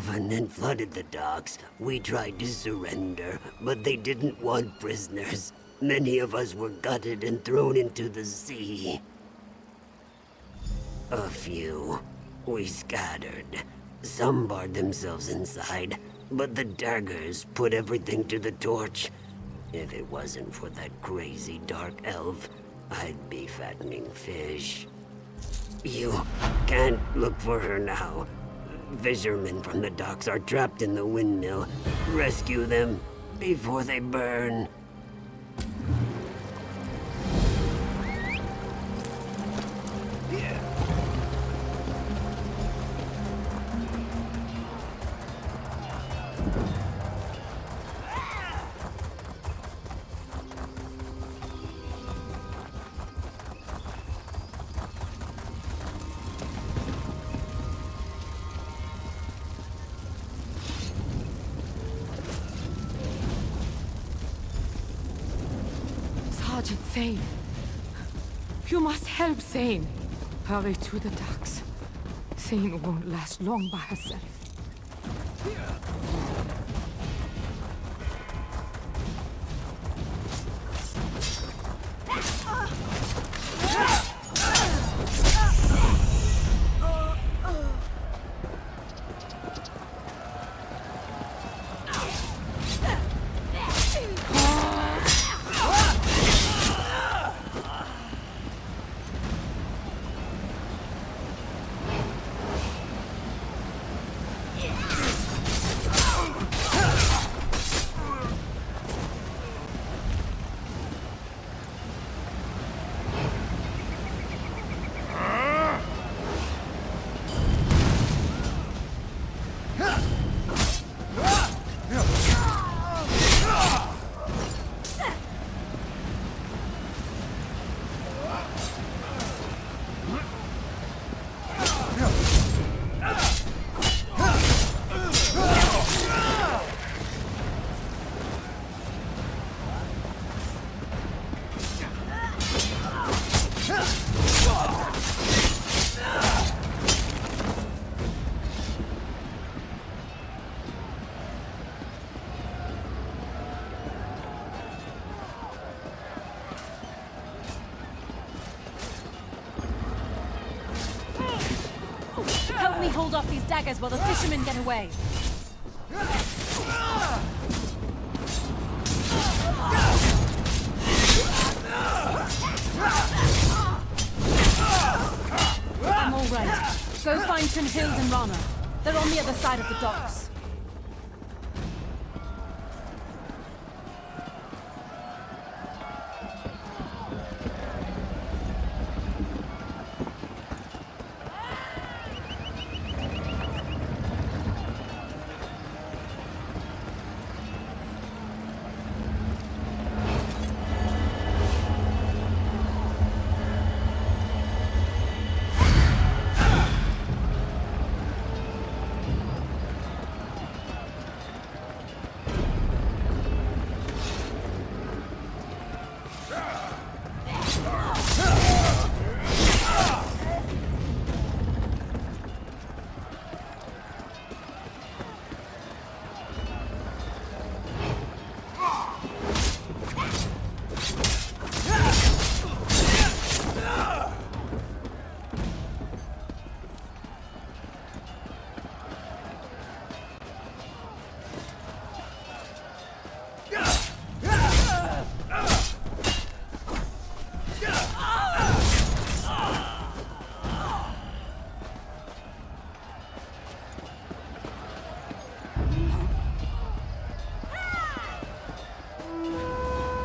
Covenant flooded the docks. We tried to surrender, but they didn't want prisoners. Many of us were gutted and thrown into the sea. A few. We scattered. Some barred themselves inside, but the daggers put everything to the torch. If it wasn't for that crazy dark elf, I'd be fattening fish. You can't look for her now. Fishermen from the docks are trapped in the windmill. Rescue them before they burn. Sergeant Zane. You must help Zane. Hurry to the docks. Zane won't last long by herself. Help me hold off these daggers while the fishermen get away. I'm all right. Go find Hilan and Rana. They're on the other side of the docks.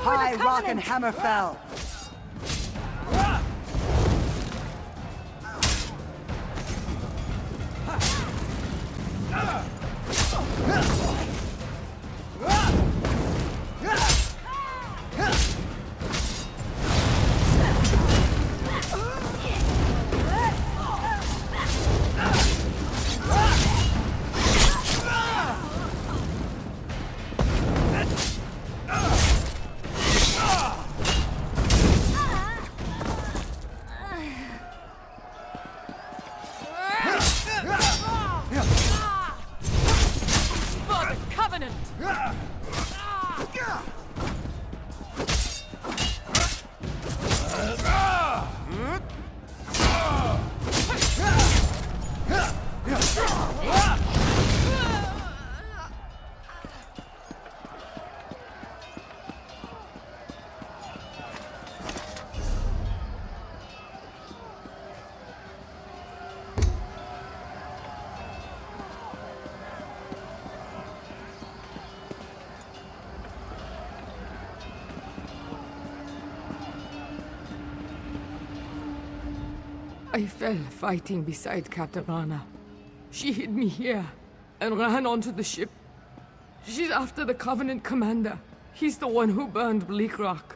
Hi, Rocke and Hammerfell! I fell fighting beside Captain Rana. She hid me here and ran onto the ship. She's after the Covenant commander. He's the one who burned Bleak Rock.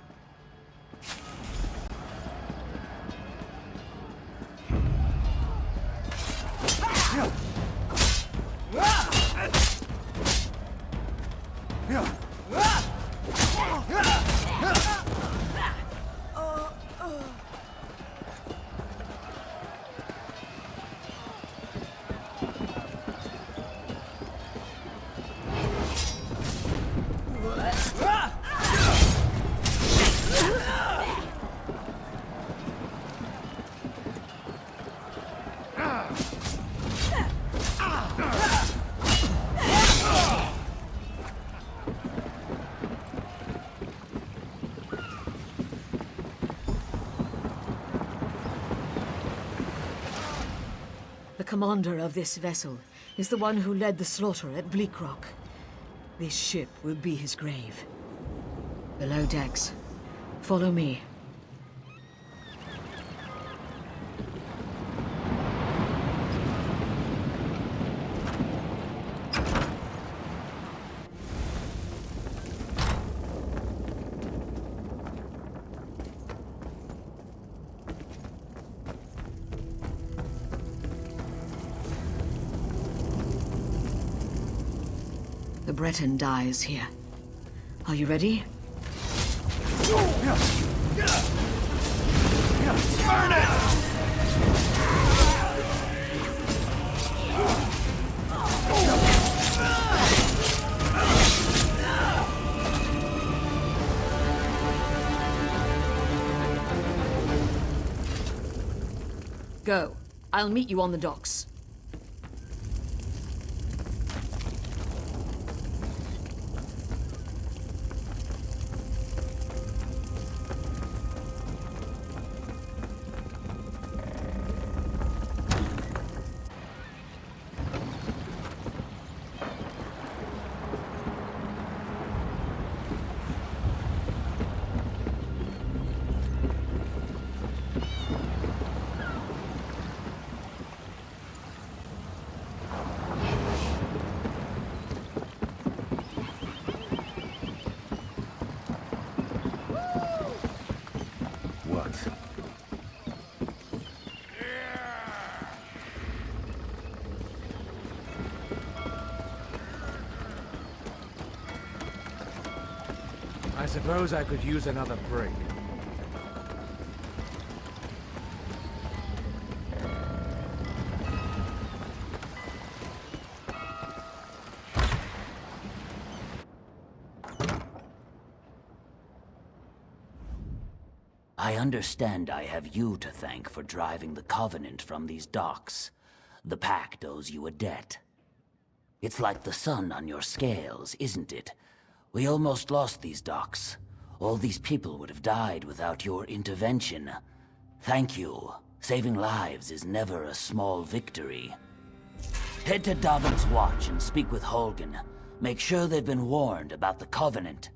The commander of this vessel is the one who led the slaughter at Bleak Rock. This ship will be his grave. Below decks. Follow me. The Breton dies here. Are you ready? Burn it! Go. I'll meet you on the docks. I suppose I could use another break. I understand I have you to thank for driving the Covenant from these docks. The Pact owes you a debt. It's like the sun on your scales, isn't it? We almost lost these docks. All these people would have died without your intervention. Thank you. Saving lives is never a small victory. Head to Davon's watch and speak with Holgen. Make sure they've been warned about the Covenant.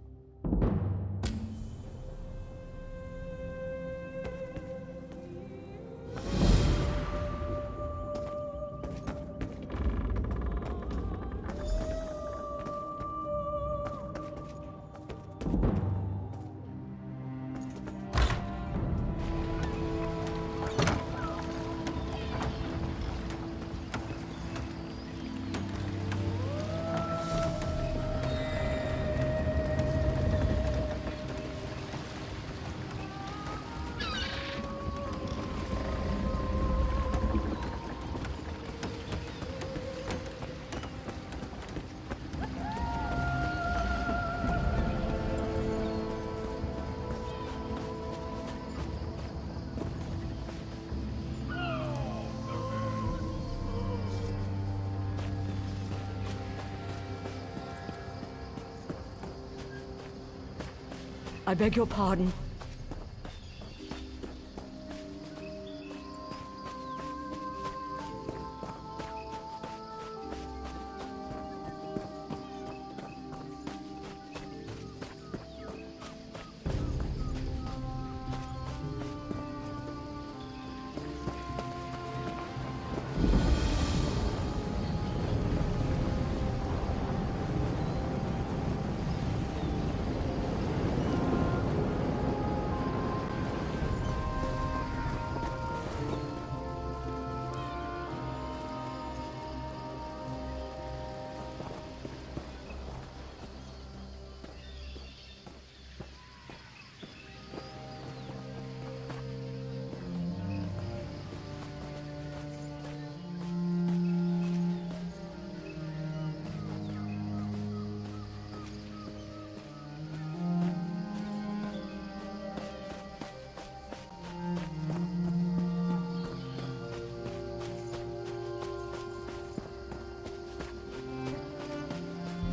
I beg your pardon.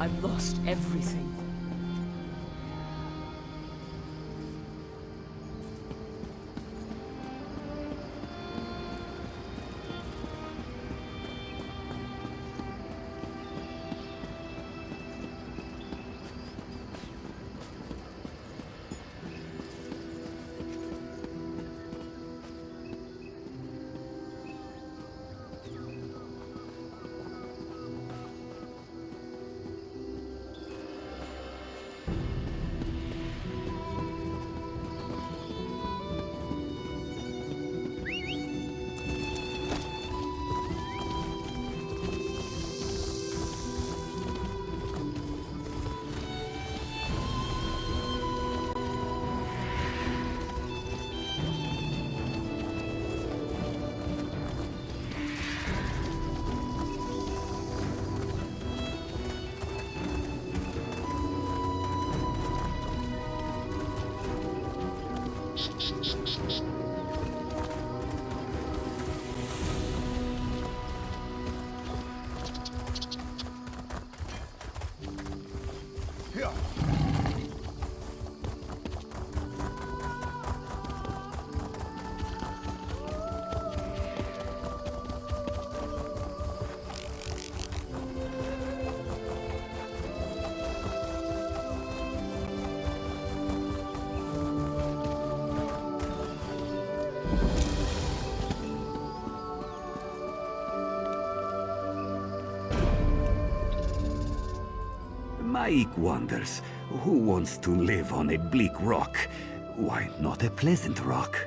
I've lost everything. Mike wonders, who wants to live on a bleak rock? Why not a pleasant rock?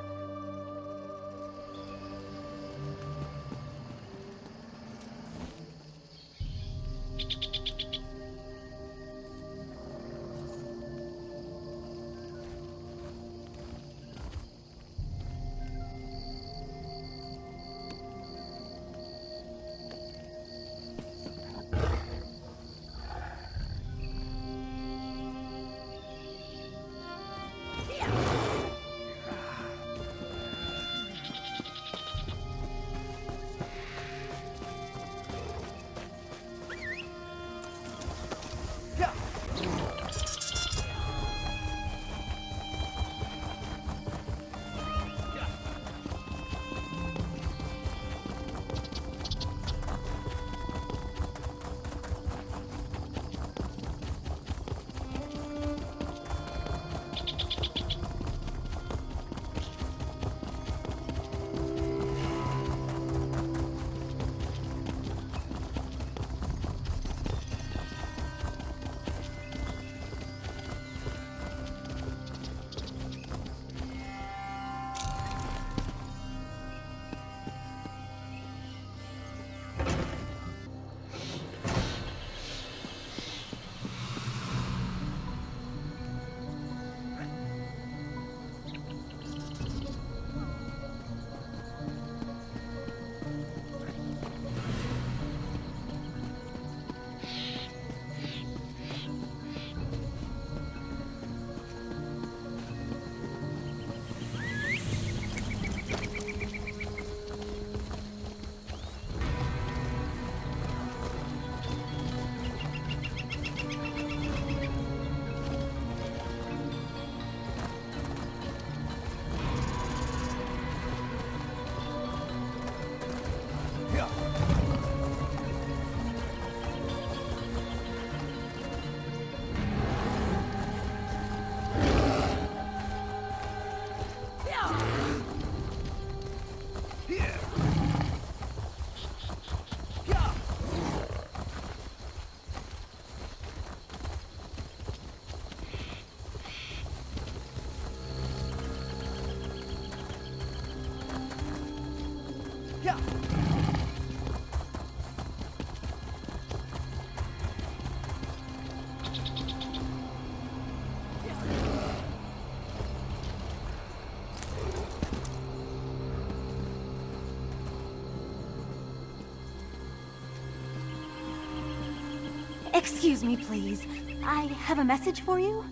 Excuse me, please. I have a message for you.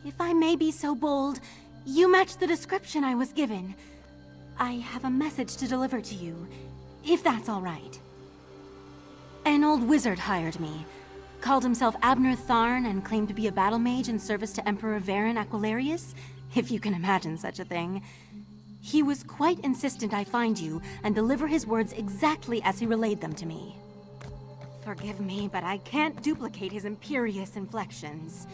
If I may be so bold, you match the description I was given. I have a message to deliver to you, if that's all right. An old wizard hired me. Called himself Abner Tharn and claimed to be a battle mage in service to Emperor Varen Aquilarius, if you can imagine such a thing. He was quite insistent I find you and deliver his words exactly as he relayed them to me. Forgive me, but I can't duplicate his imperious inflections.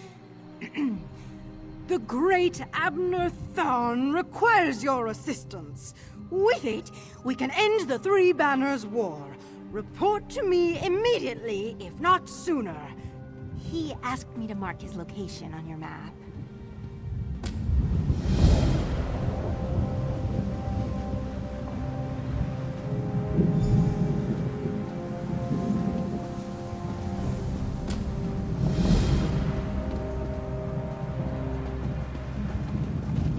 The great Abner Tharn requires your assistance. With it, we can end the Three Banners War. Report to me immediately, if not sooner. He asked me to mark his location on your map.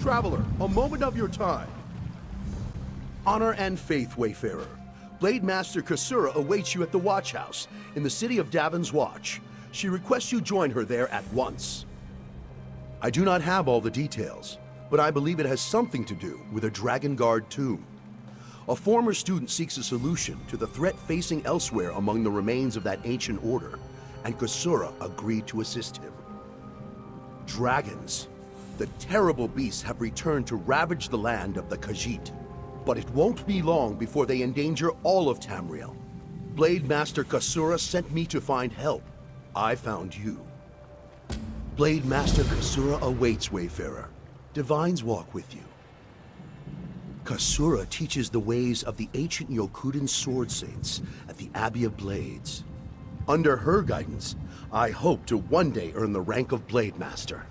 Traveler, a moment of your time. Honor and faith, Wayfarer. Blade Master Kasura awaits you at the Watch House in the city of Davon's Watch. She requests you join her there at once. I do not have all the details, but I believe it has something to do with a Dragon Guard tomb. A former student seeks a solution to the threat facing elsewhere among the remains of that ancient order, and Kasura agreed to assist him. Dragons. The terrible beasts have returned to ravage the land of the Khajiit. But it won't be long before they endanger all of Tamriel. Blade Master Kasura sent me to find help. I found you. Blade Master Kasura awaits, Wayfarer. Divines walk with you. Kasura teaches the ways of the ancient Yokudan sword saints at the Abbey of Blades. Under her guidance, I hope to one day earn the rank of Blade Master.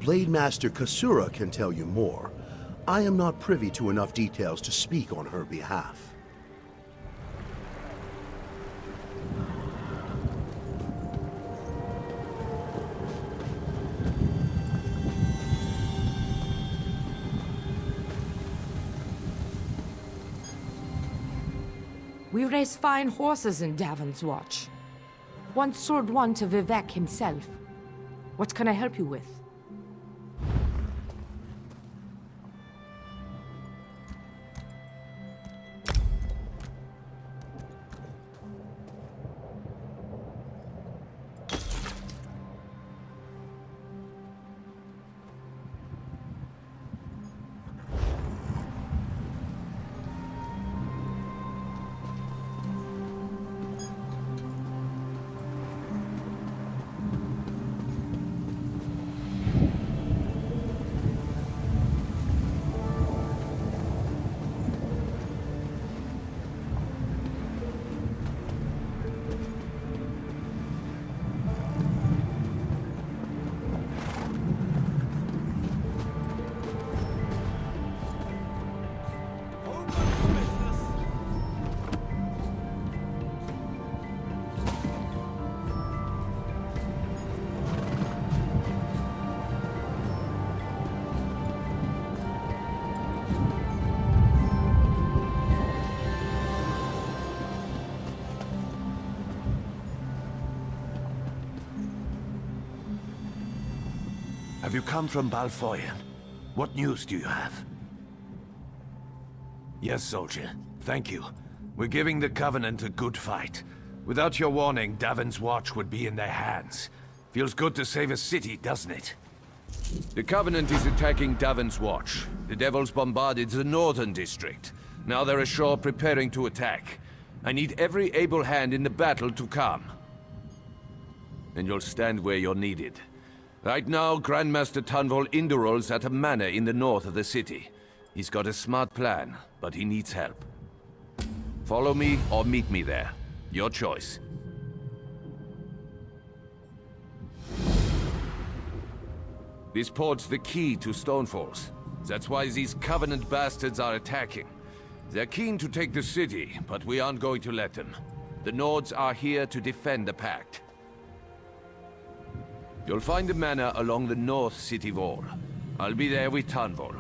Blade Master Kasura can tell you more. I am not privy to enough details to speak on her behalf. We race fine horses in Davon's Watch. Once sold one to Vivek himself. What can I help you with? Have you come from Balfoyan? What news do you have? Yes, soldier. Thank you. We're giving the Covenant a good fight. Without your warning, Davon's Watch would be in their hands. Feels good to save a city, doesn't it? The Covenant is attacking Davon's Watch. The Devils bombarded the northern district. Now they're ashore preparing to attack. I need every able hand in the battle to come. And you'll stand where you're needed. Right now, Grandmaster Tunvol Indural's at a manor in the north of the city. He's got a smart plan, but he needs help. Follow me or meet me there. Your choice. This port's the key to Stonefalls. That's why these Covenant bastards are attacking. They're keen to take the city, but we aren't going to let them. The Nords are here to defend the Pact. You'll find the manor along the north city wall. I'll be there with Tunvol.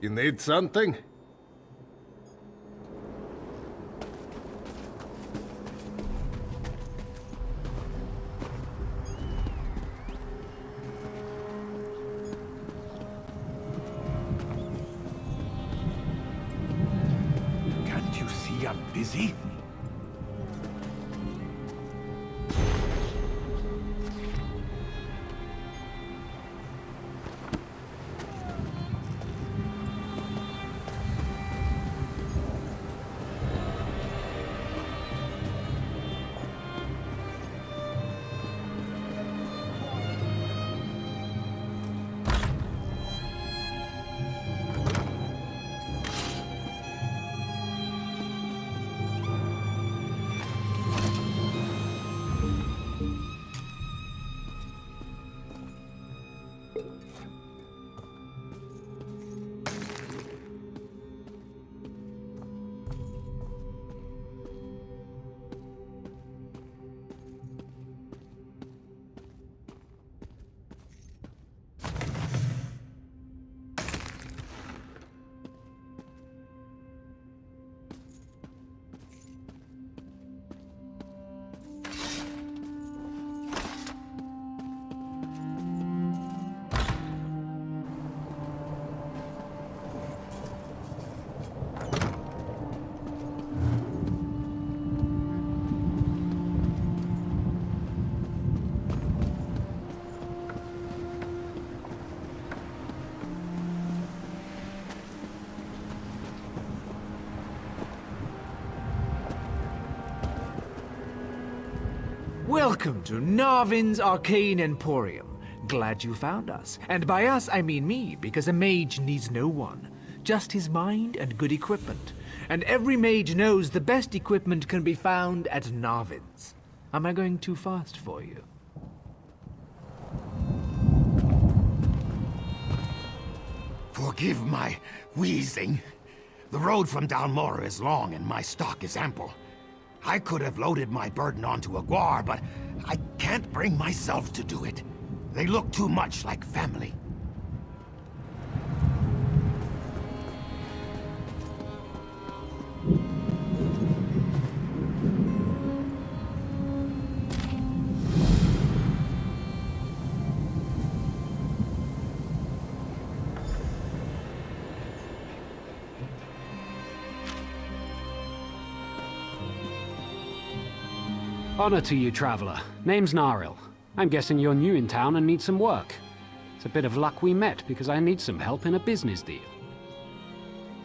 You need something? Can't you see I'm busy? Welcome to Narvin's Arcane Emporium. Glad you found us. And by us, I mean me, because a mage needs no one. Just his mind and good equipment. And every mage knows the best equipment can be found at Narvin's. Am I going too fast for you? Forgive my wheezing. The road from Dalmora is long and my stock is ample. I could have loaded my burden onto a guar, but I can't bring myself to do it. They look too much like family. Honor to you, traveler. Name's Naril. I'm guessing you're new in town and need some work. It's a bit of luck we met, because I need some help in a business deal.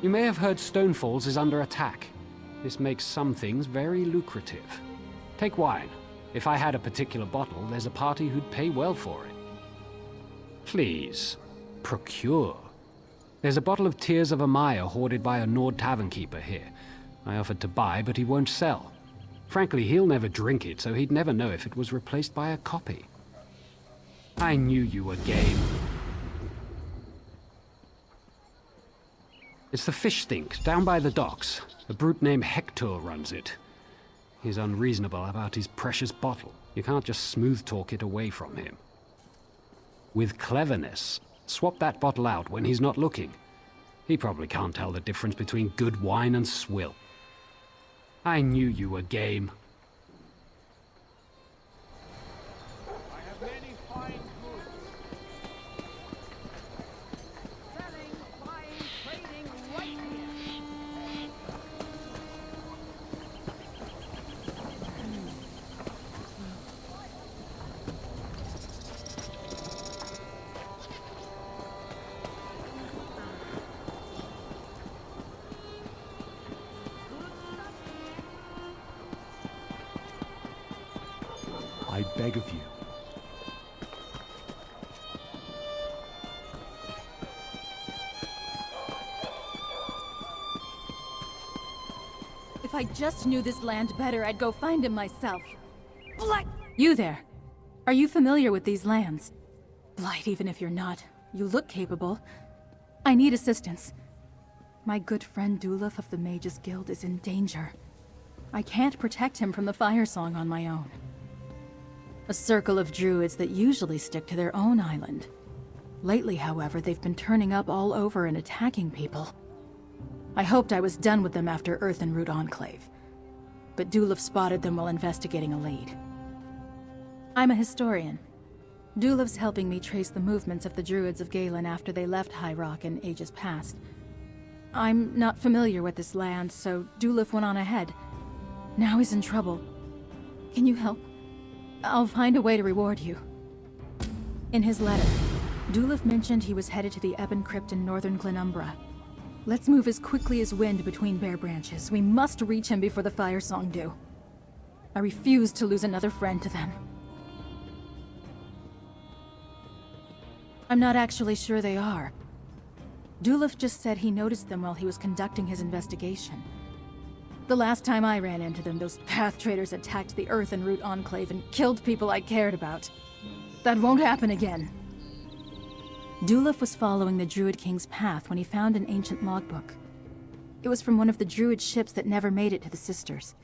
You may have heard Stonefalls is under attack. This makes some things very lucrative. Take wine. If I had a particular bottle, there's a party who'd pay well for it. Please, procure. There's a bottle of Tears of Amaya hoarded by a Nord tavern keeper here. I offered to buy, but he won't sell. Frankly, he'll never drink it, so he'd never know if it was replaced by a copy. I knew you were game. It's the fish stink, down by the docks. A brute named Hector runs it. He's unreasonable about his precious bottle. You can't just smooth talk it away from him. With cleverness, swap that bottle out when he's not looking. He probably can't tell the difference between good wine and swill. I knew you were game. I have many fine goods. Selling, buying, trading right here. I beg of you. If I just knew this land better, I'd go find him myself. Blight! You there. Are you familiar with these lands? Blight, even if you're not. You look capable. I need assistance. My good friend Dulaf of the Mages Guild is in danger. I can't protect him from the Fire Song on my own. A circle of druids that usually stick to their own island. Lately, however, they've been turning up all over and attacking people. I hoped I was done with them after Earth and Root Enclave, but Duluf spotted them while investigating a lead. I'm a historian. Duluf's helping me trace the movements of the Druids of Galen after they left High Rock in ages past. I'm not familiar with this land, so Duluf went on ahead. Now he's in trouble. Can you help? I'll find a way to reward you. In his letter, Duluf mentioned he was headed to the Ebon Crypt in northern Glenumbra. Let's move as quickly as wind between bare branches. We must reach him before the Fire Song do. I refuse to lose another friend to them. I'm not actually sure they are. Duluf just said he noticed them while he was conducting his investigation. The last time I ran into them, those Path Traders attacked the Earth and Root Enclave and killed people I cared about. That won't happen again. Duluf was following the Druid King's path when he found an ancient logbook. It was from one of the Druid ships that never made it to the Sisters.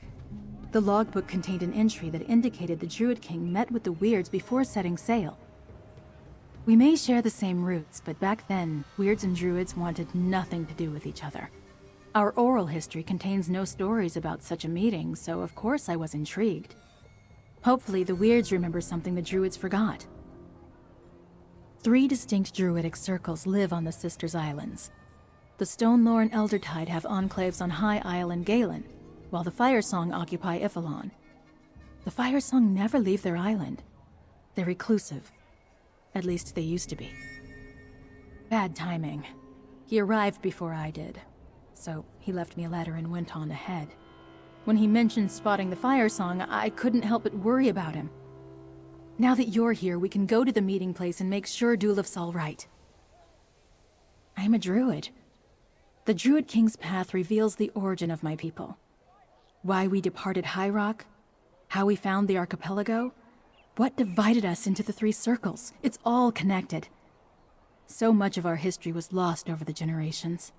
The logbook contained an entry that indicated the Druid King met with the Weirds before setting sail. We may share the same roots, but back then, Weirds and Druids wanted nothing to do with each other. Our oral history contains no stories about such a meeting, so of course I was intrigued. Hopefully the Weirds remember something the Druids forgot. 3 distinct Druidic circles live on the Sisters Islands. The Stonelore and Eldertide have enclaves on High Isle and Galen, while the Firesong occupy Ifalon. The Firesong never leave their island. They're reclusive. At least they used to be. Bad timing. He arrived before I did, so he left me a letter and went on ahead. When he mentioned spotting the Firesong, I couldn't help but worry about him. Now that you're here, we can go to the meeting place and make sure Duluf's all right. I'm a druid. The Druid King's path reveals the origin of my people. Why we departed High Rock, how we found the archipelago, what divided us into the 3 circles. It's all connected. So much of our history was lost over the generations.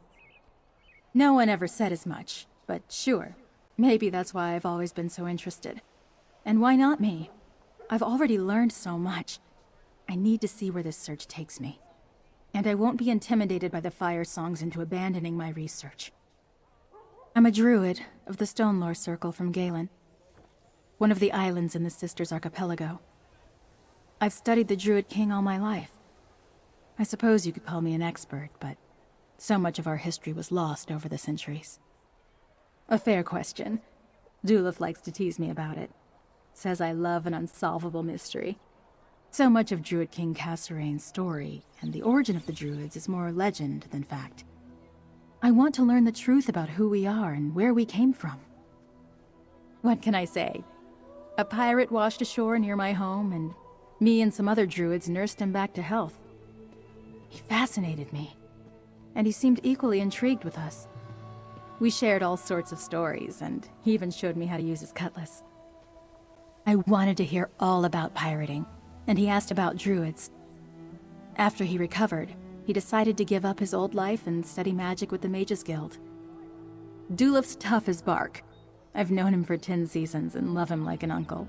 No one ever said as much, but sure, maybe that's why I've always been so interested. And why not me? I've already learned so much. I need to see where this search takes me. And I won't be intimidated by the Fire Songs into abandoning my research. I'm a druid of the Stonelore Circle from Galen, one of the islands in the Sisters Archipelago. I've studied the Druid King all my life. I suppose you could call me an expert, but so much of our history was lost over the centuries. A fair question. Duluf likes to tease me about it. Says I love an unsolvable mystery. So much of Druid King Kasserain's story and the origin of the Druids is more legend than fact. I want to learn the truth about who we are and where we came from. What can I say? A pirate washed ashore near my home, and me and some other druids nursed him back to health. He fascinated me, and he seemed equally intrigued with us. We shared all sorts of stories, and he even showed me how to use his cutlass. I wanted to hear all about pirating, and he asked about druids. After he recovered, he decided to give up his old life and study magic with the Mages Guild. Duluf's tough as bark. I've known him for 10 seasons and love him like an uncle.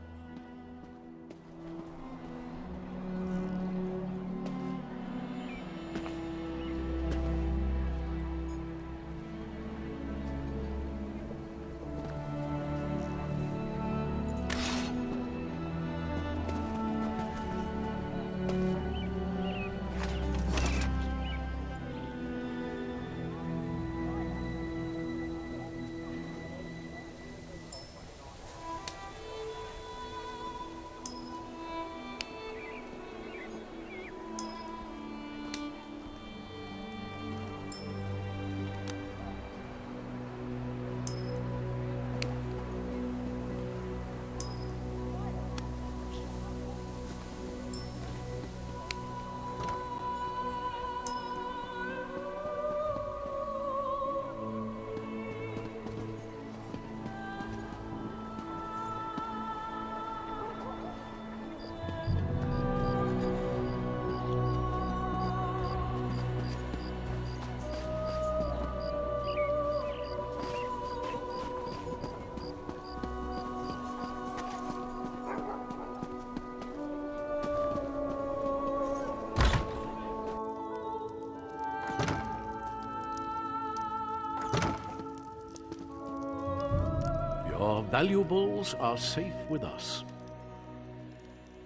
Valuables are safe with us.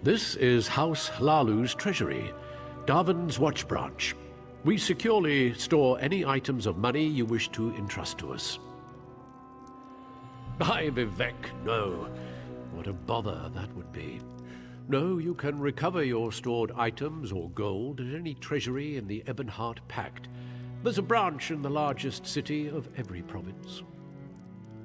This is House Lalu's treasury, Davon's watch branch. We securely store any items of money you wish to entrust to us. By Vivek, no. What a bother that would be. No, you can recover your stored items or gold at any treasury in the Ebonheart Pact. There's a branch in the largest city of every province.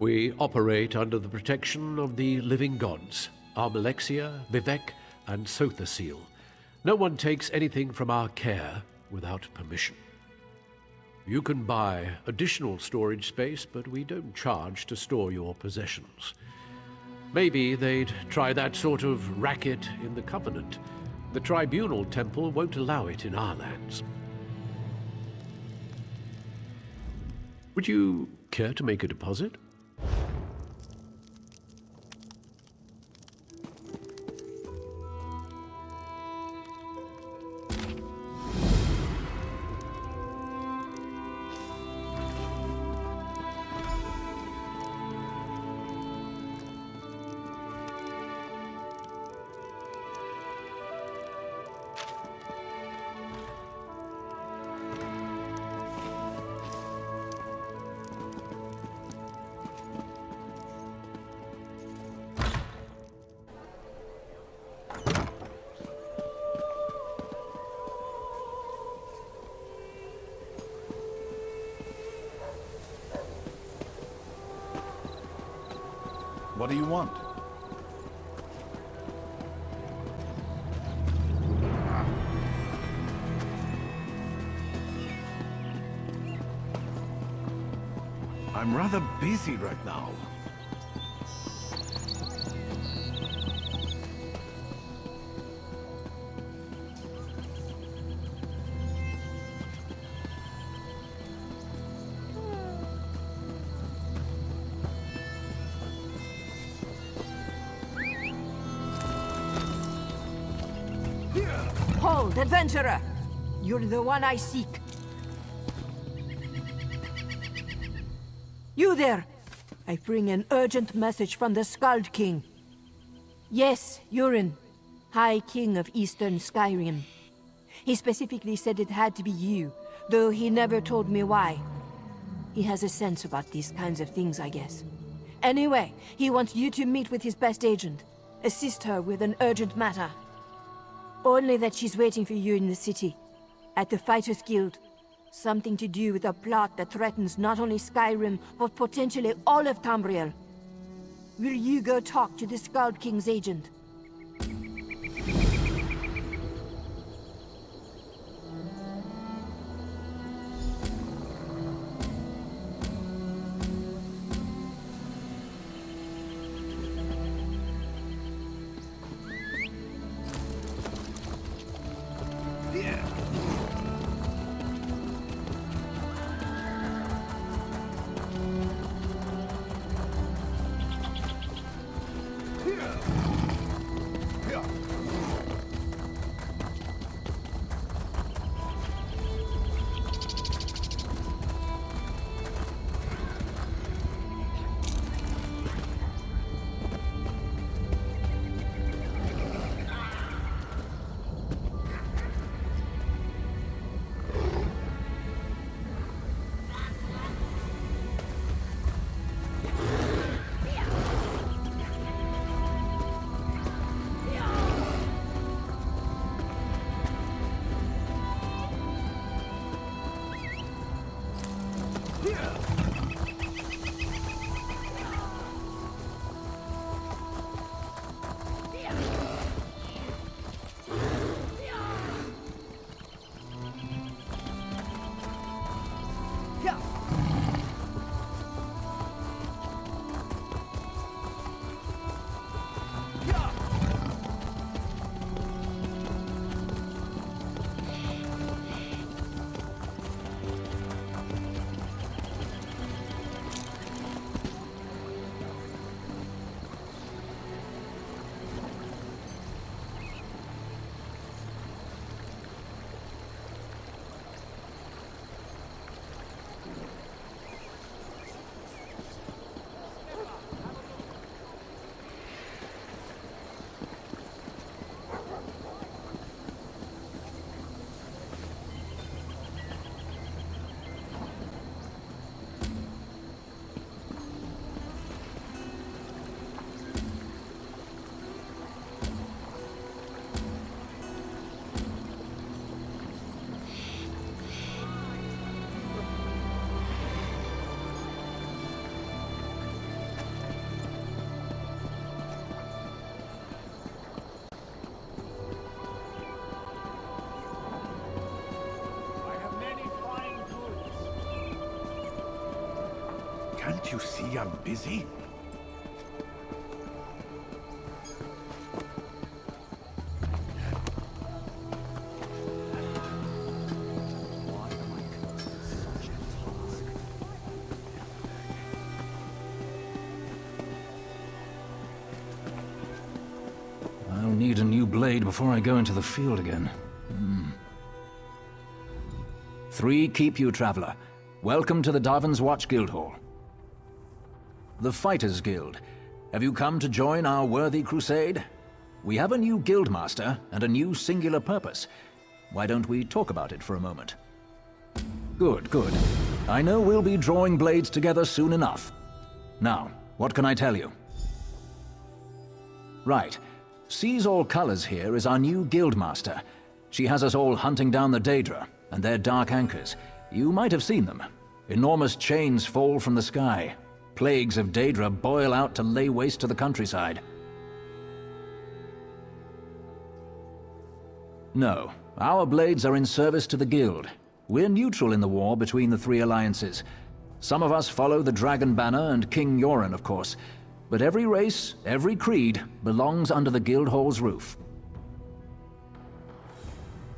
We operate under the protection of the living gods, Armalexia, Vivek, and Sothasil. No one takes anything from our care without permission. You can buy additional storage space, but we don't charge to store your possessions. Maybe they'd try that sort of racket in the Covenant. The Tribunal Temple won't allow it in our lands. Would you care to make a deposit? What do you want? I'm rather busy right now. Hold, adventurer! You're the one I seek. You there! I bring an urgent message from the Skald King. Yes, Urin, High King of Eastern Skyrim. He specifically said it had to be you, though he never told me why. He has a sense about these kinds of things, I guess. Anyway, he wants you to meet with his best agent. Assist her with an urgent matter. Only that she's waiting for you in the city, at the Fighters Guild. Something to do with a plot that threatens not only Skyrim, but potentially all of Tamriel. Will you go talk to the Skald King's agent? Can't you see I'm busy? I'll need a new blade before I go into the field again. 3 keep you, traveler. Welcome to the Davon's Watch Guildhall. The Fighters Guild. Have you come to join our worthy crusade? We have a new guildmaster and a new singular purpose. Why don't we talk about it for a moment? Good, good. I know we'll be drawing blades together soon enough. Now, what can I tell you? Right. Sees All Colors here is our new guildmaster. She has us all hunting down the Daedra and their dark anchors. You might have seen them. Enormous chains fall from the sky. Plagues of Daedra boil out to lay waste to the countryside. No, our blades are in service to the Guild. We're neutral in the war between the 3 alliances. Some of us follow the Dragon Banner and King Yoren, of course. But every race, every creed, belongs under the Guildhall's roof.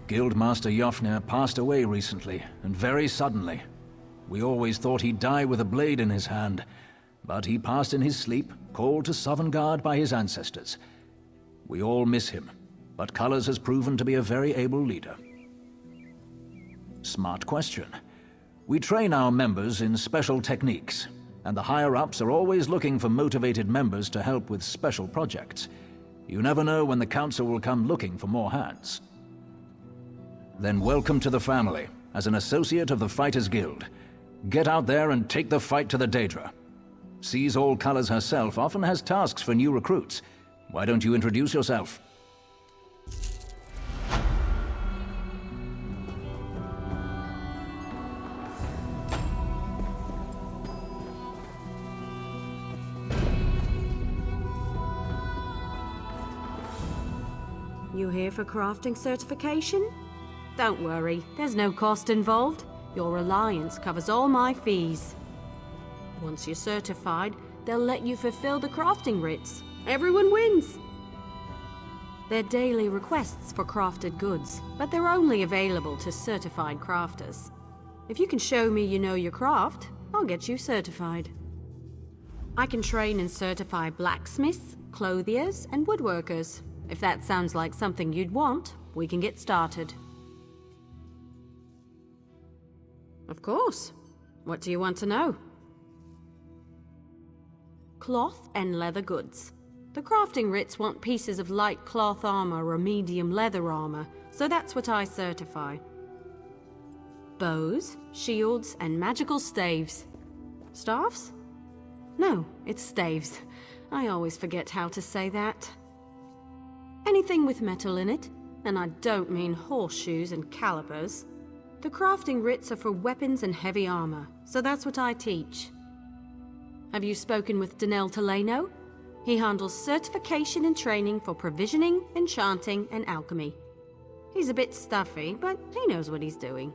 Guildmaster Jofnir passed away recently, and very suddenly. We always thought he'd die with a blade in his hand, but he passed in his sleep, called to Sovngarde by his ancestors. We all miss him, but Colors has proven to be a very able leader. Smart question. We train our members in special techniques, and the higher-ups are always looking for motivated members to help with special projects. You never know when the Council will come looking for more hands. Then welcome to the family, as an associate of the Fighters Guild. Get out there and take the fight to the Daedra. Sees All Colors herself often has tasks for new recruits. Why don't you introduce yourself? You here for crafting certification? Don't worry, there's no cost involved. Your alliance covers all my fees. Once you're certified, they'll let you fulfill the crafting writs. Everyone wins! They're daily requests for crafted goods, but they're only available to certified crafters. If you can show me you know your craft, I'll get you certified. I can train and certify blacksmiths, clothiers, and woodworkers. If that sounds like something you'd want, we can get started. Of course. What do you want to know? Cloth and leather goods. The crafting writs want pieces of light cloth armor or medium leather armor, so that's what I certify. Bows, shields, and magical staves. Staffs? No, it's staves. I always forget how to say that. Anything with metal in it, and I don't mean horseshoes and calipers. The crafting writs are for weapons and heavy armor, so that's what I teach. Have you spoken with Danel Teleno? He handles certification and training for provisioning, enchanting, and alchemy. He's a bit stuffy, but he knows what he's doing.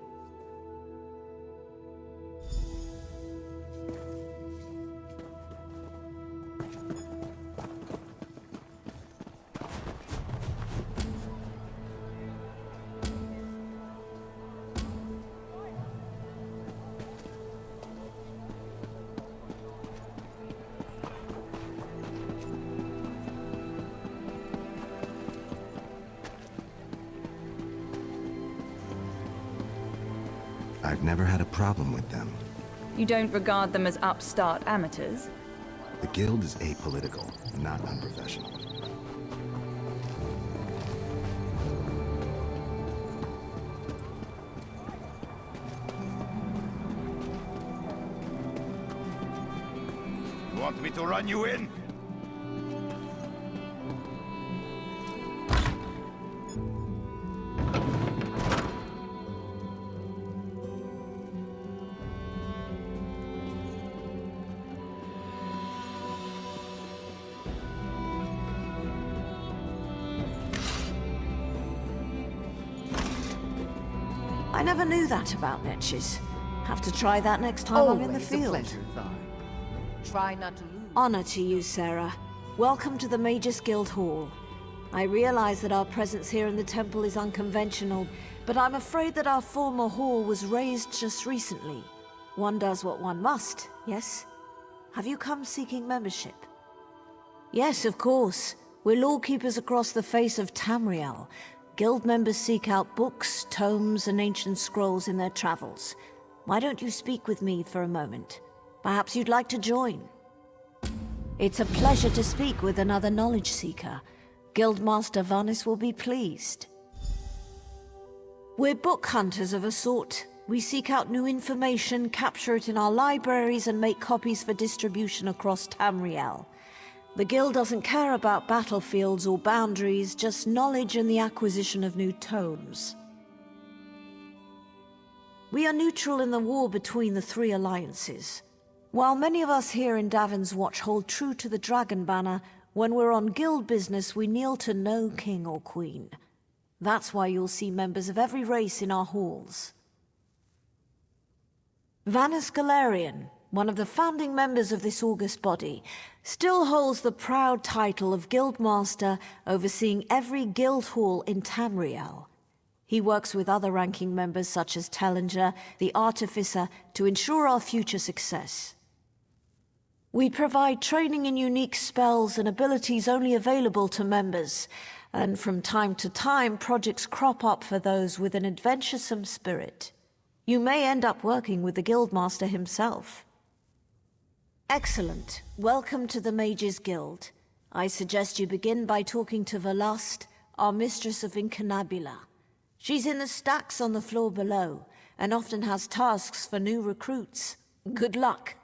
I've never had a problem with them. You don't regard them as upstart amateurs? The guild is apolitical, not unprofessional. You want me to run you in? I never knew that about leches. Have to try that next time I'm in the field. Always a pleasure, Thar. Try not to lose. Honor to you, Sarah. Welcome to the Mages Guild Hall. I realize that our presence here in the temple is unconventional, but I'm afraid that our former hall was razed just recently. One does what one must, yes? Have you come seeking membership? Yes, of course. We're lawkeepers across the face of Tamriel. Guild members seek out books, tomes, and ancient scrolls in their travels. Why don't you speak with me for a moment? Perhaps you'd like to join. It's a pleasure to speak with another knowledge seeker. Guildmaster Vanis will be pleased. We're book hunters of a sort. We seek out new information, capture it in our libraries, and make copies for distribution across Tamriel. The Guild doesn't care about battlefields or boundaries, just knowledge and the acquisition of new tomes. We are neutral in the war between the three alliances. While many of us here in Davon's Watch hold true to the Dragon Banner, when we're on Guild business we kneel to no king or queen. That's why you'll see members of every race in our halls. Vanis Galarian, one of the founding members of this august body, still holds the proud title of Guildmaster, overseeing every guild hall in Tamriel. He works with other ranking members such as Tellinger, the Artificer, to ensure our future success. We provide training in unique spells and abilities only available to members, and from time to time projects crop up for those with an adventuresome spirit. You may end up working with the Guildmaster himself. Excellent. Welcome to the Mages Guild. I suggest you begin by talking to Velast, our Mistress of Incunabula. She's in the stacks on the floor below, and often has tasks for new recruits. Good luck.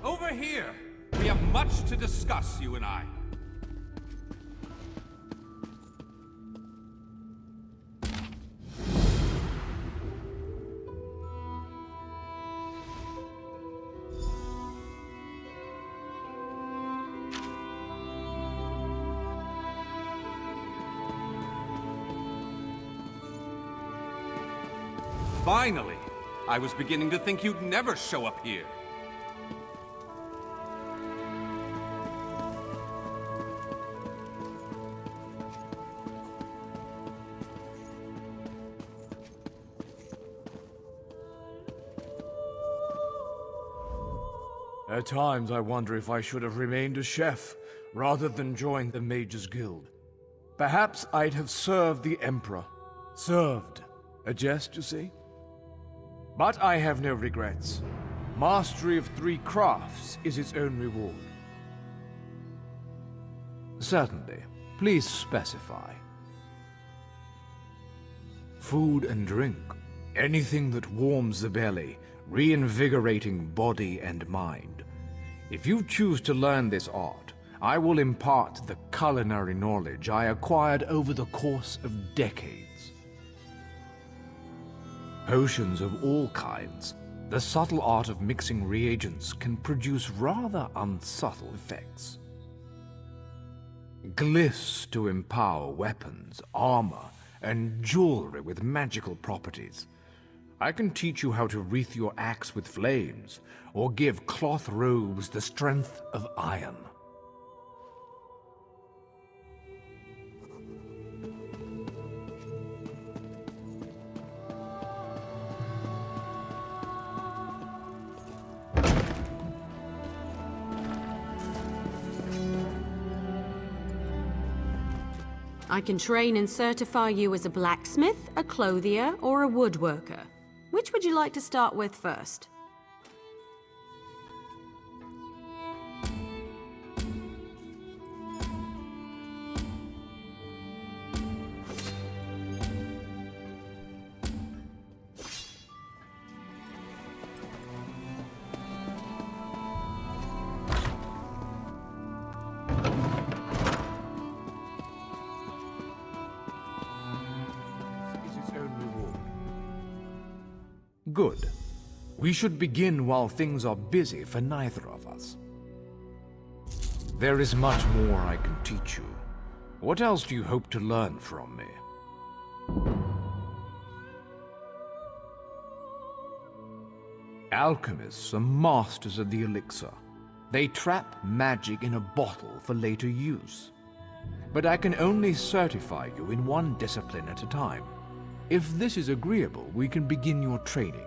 Over here! We have much to discuss, you and I. Finally! I was beginning to think you'd never show up here. At times I wonder if I should have remained a chef, rather than join the Mages Guild. Perhaps I'd have served the Emperor. Served. A jest, you see? But I have no regrets. Mastery of 3 crafts is its own reward. Certainly. Please specify. Food and drink. Anything that warms the belly, reinvigorating body and mind. If you choose to learn this art, I will impart the culinary knowledge I acquired over the course of decades. Potions of all kinds, the subtle art of mixing reagents can produce rather unsubtle effects. Glyphs to empower weapons, armor, and jewelry with magical properties. I can teach you how to wreath your axe with flames, or give cloth robes the strength of iron. I can train and certify you as a blacksmith, a clothier, or a woodworker. Which would you like to start with first? Good. We should begin while things are busy for neither of us. There is much more I can teach you. What else do you hope to learn from me? Alchemists are masters of the elixir. They trap magic in a bottle for later use. But I can only certify you in one discipline at a time. If this is agreeable, we can begin your training.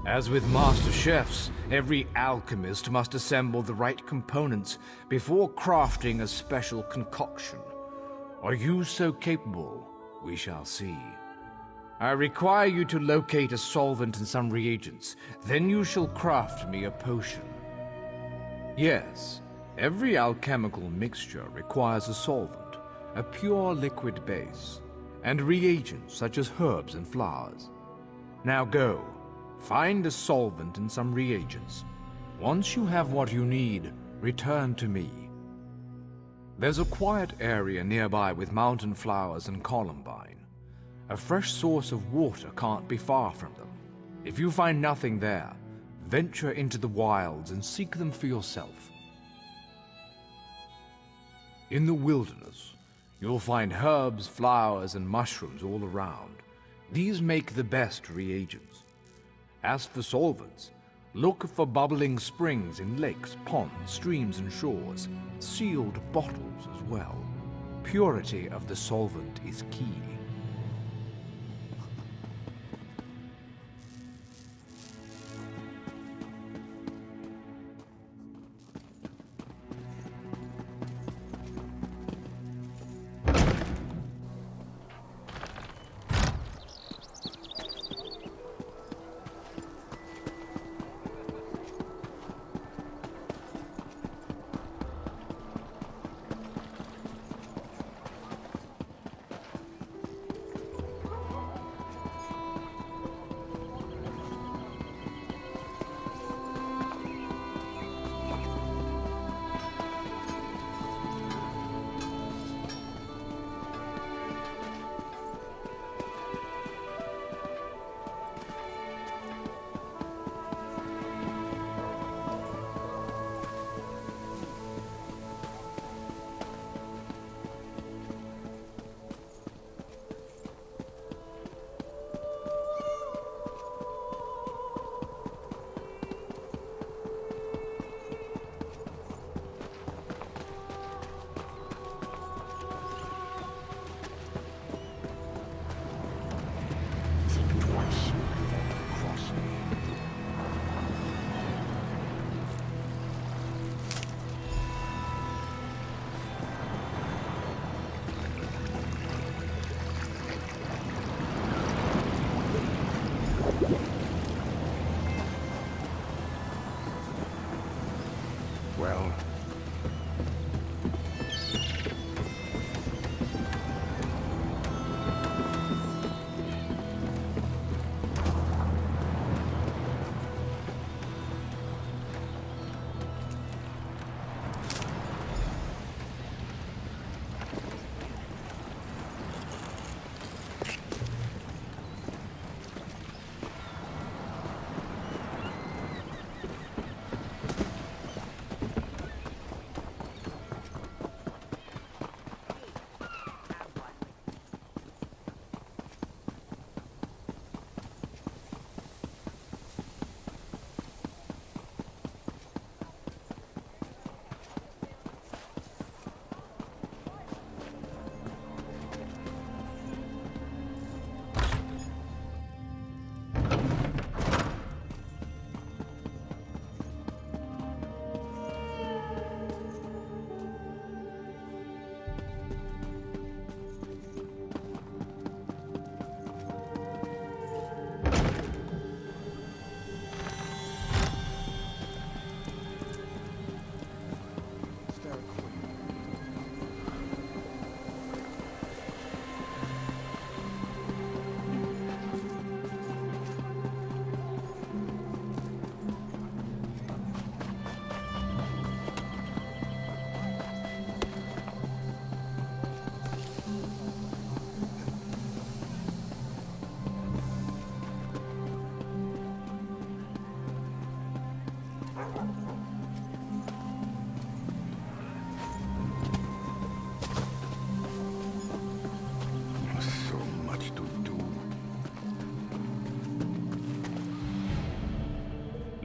As with master chefs, every alchemist must assemble the right components before crafting a special concoction. Are you so capable? We shall see. I require you to locate a solvent and some reagents. Then you shall craft me a potion. Yes, every alchemical mixture requires a solvent, a pure liquid base, and reagents such as herbs and flowers. Now go, find a solvent and some reagents. Once you have what you need, return to me. There's a quiet area nearby with mountain flowers and columbine. A fresh source of water can't be far from them. If you find nothing there, venture into the wilds and seek them for yourself. In the wilderness, you'll find herbs, flowers, and mushrooms all around. These make the best reagents. As for solvents, look for bubbling springs in lakes, ponds, streams, and shores, sealed bottles as well. Purity of the solvent is key.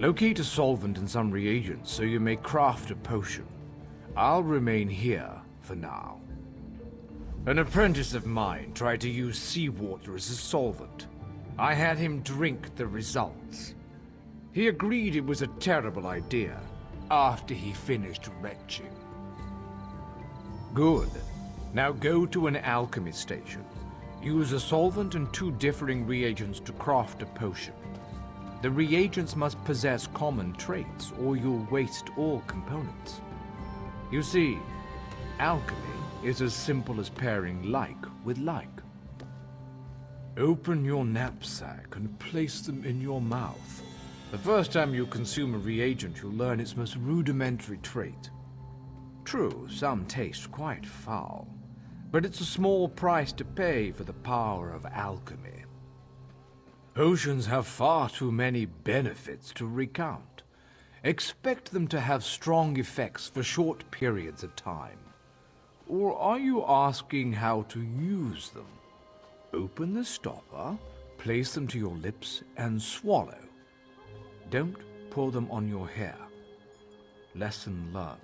Locate a solvent and some reagents so you may craft a potion. I'll remain here for now. An apprentice of mine tried to use seawater as a solvent. I had him drink the results. He agreed it was a terrible idea after he finished retching. Good. Now go to an alchemy station. Use a solvent and 2 differing reagents to craft a potion. The reagents must possess common traits, or you'll waste all components. You see, alchemy is as simple as pairing like with like. Open your knapsack and place them in your mouth. The first time you consume a reagent, you'll learn its most rudimentary trait. True, some taste quite foul, but it's a small price to pay for the power of alchemy. Potions have far too many benefits to recount. Expect them to have strong effects for short periods of time. Or are you asking how to use them? Open the stopper, place them to your lips, and swallow. Don't pour them on your hair. Lesson learned.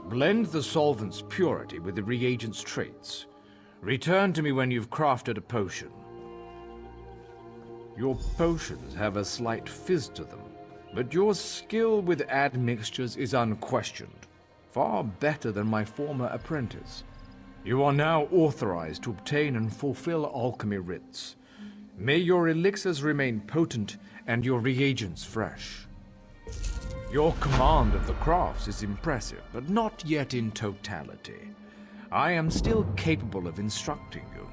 Blend the solvent's purity with the reagent's traits. Return to me when you've crafted a potion. Your potions have a slight fizz to them, but your skill with admixtures is unquestioned. Far better than my former apprentice. You are now authorized to obtain and fulfill alchemy writs. May your elixirs remain potent and your reagents fresh. Your command of the crafts is impressive, but not yet in totality. I am still capable of instructing you.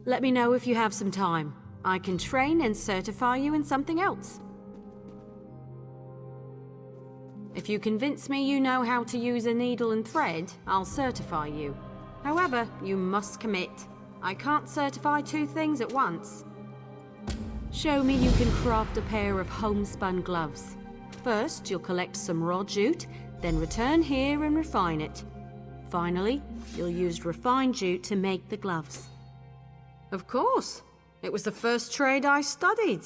Let me know if you have some time. I can train and certify you in something else. If you convince me you know how to use a needle and thread, I'll certify you. However, you must commit. I can't certify 2 things at once. Show me you can craft a pair of homespun gloves. First, you'll collect some raw jute, then return here and refine it. Finally, you'll use refined jute to make the gloves. Of course. It was the first trade I studied.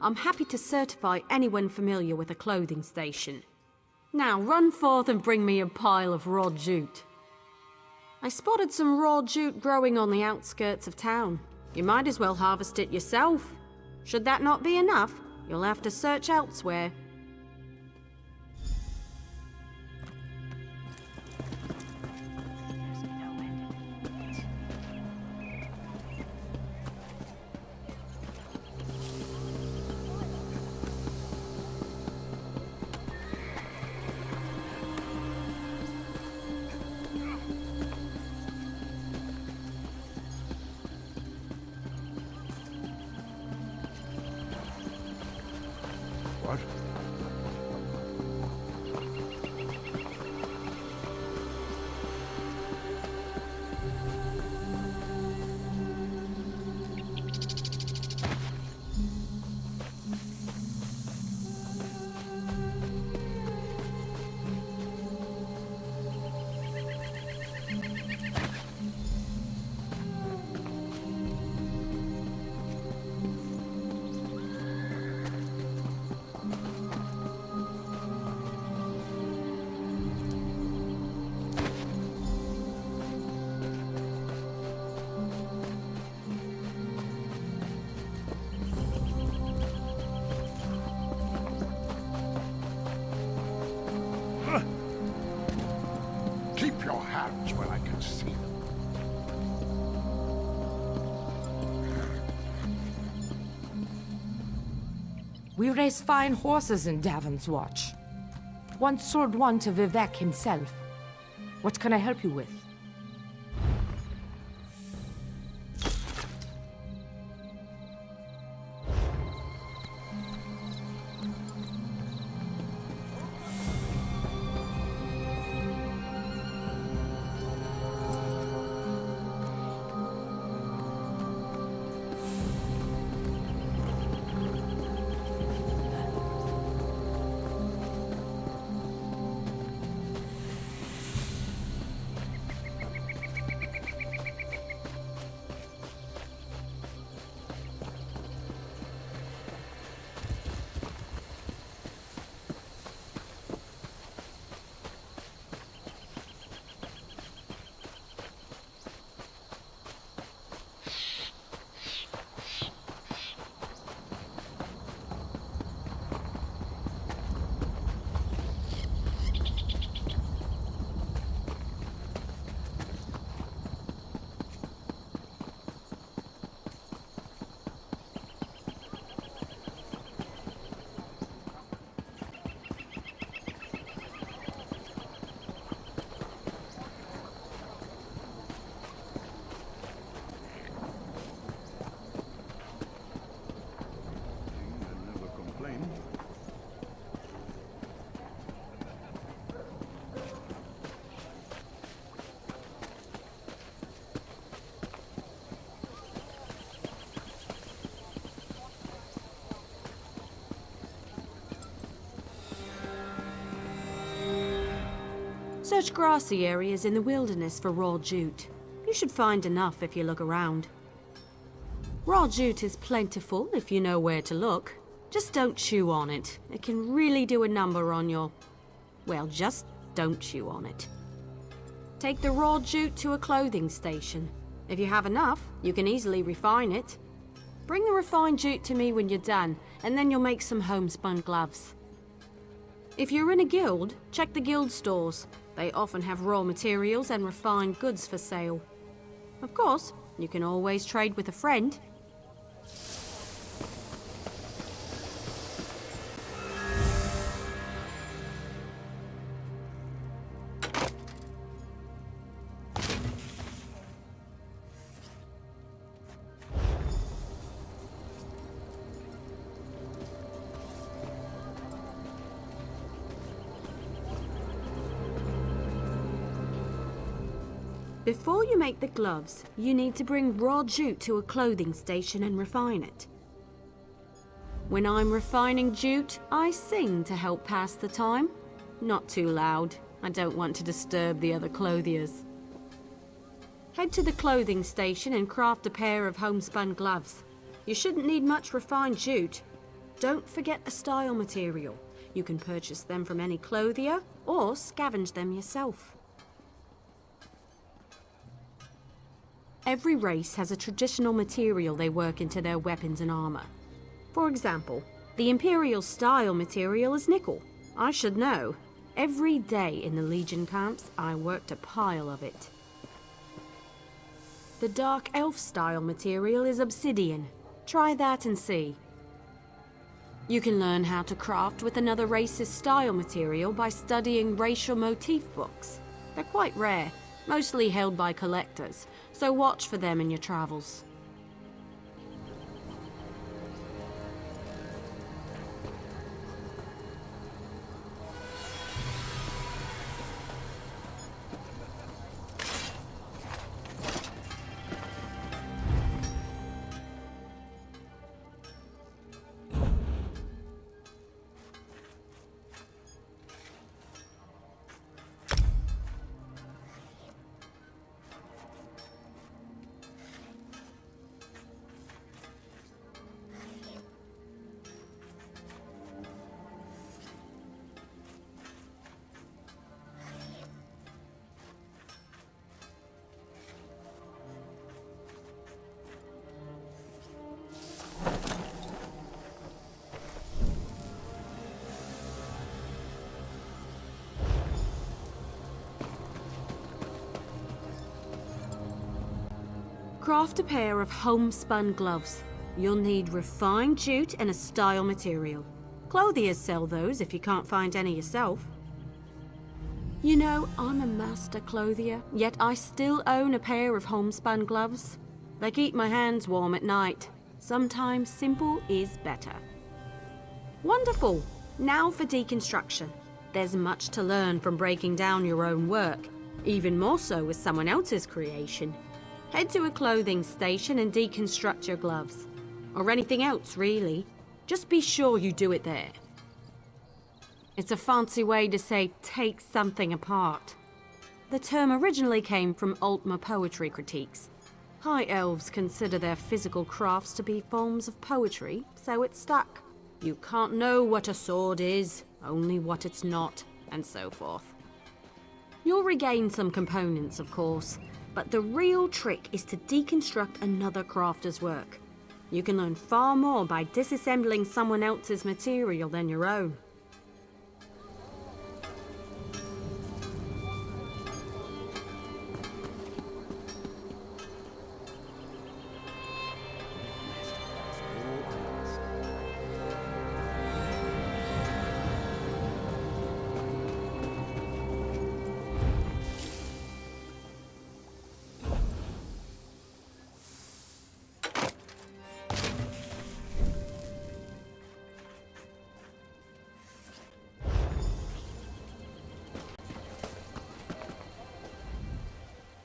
I'm happy to certify anyone familiar with a clothing station. Now run forth and bring me a pile of raw jute. I spotted some raw jute growing on the outskirts of town. You might as well harvest it yourself. Should that not be enough, you'll have to search elsewhere. We race fine horses in Davon's Watch. Once sold one to Vivek himself. What can I help you with? Search grassy areas in the wilderness for raw jute. You should find enough if you look around. Raw jute is plentiful if you know where to look. Just don't chew on it. It can really do a number on your... well, just don't chew on it. Take the raw jute to a clothing station. If you have enough, you can easily refine it. Bring the refined jute to me when you're done, and then you'll make some homespun gloves. If you're in a guild, check the guild stores. They often have raw materials and refined goods for sale. Of course, you can always trade with a friend. Before you make the gloves, you need to bring raw jute to a clothing station and refine it. When I'm refining jute, I sing to help pass the time. Not too loud. I don't want to disturb the other clothiers. Head to the clothing station and craft a pair of homespun gloves. You shouldn't need much refined jute. Don't forget the style material. You can purchase them from any clothier or scavenge them yourself. Every race has a traditional material they work into their weapons and armor. For example, the Imperial style material is nickel. I should know. Every day in the Legion camps, I worked a pile of it. The Dark Elf style material is obsidian. Try that and see. You can learn how to craft with another race's style material by studying racial motif books. They're quite rare, mostly held by collectors, so watch for them in your travels. Craft a pair of homespun gloves. You'll need refined jute and a style material. Clothiers sell those if you can't find any yourself. You know, I'm a master clothier, yet I still own a pair of homespun gloves. They keep my hands warm at night. Sometimes simple is better. Wonderful! Now for deconstruction. There's much to learn from breaking down your own work, even more so with someone else's creation. Head to a clothing station and deconstruct your gloves. Or anything else, really. Just be sure you do it there. It's a fancy way to say take something apart. The term originally came from Altmer poetry critiques. High elves consider their physical crafts to be forms of poetry, so it stuck. You can't know what a sword is, only what it's not, and so forth. You'll regain some components, of course, but the real trick is to deconstruct another crafter's work. You can learn far more by disassembling someone else's material than your own.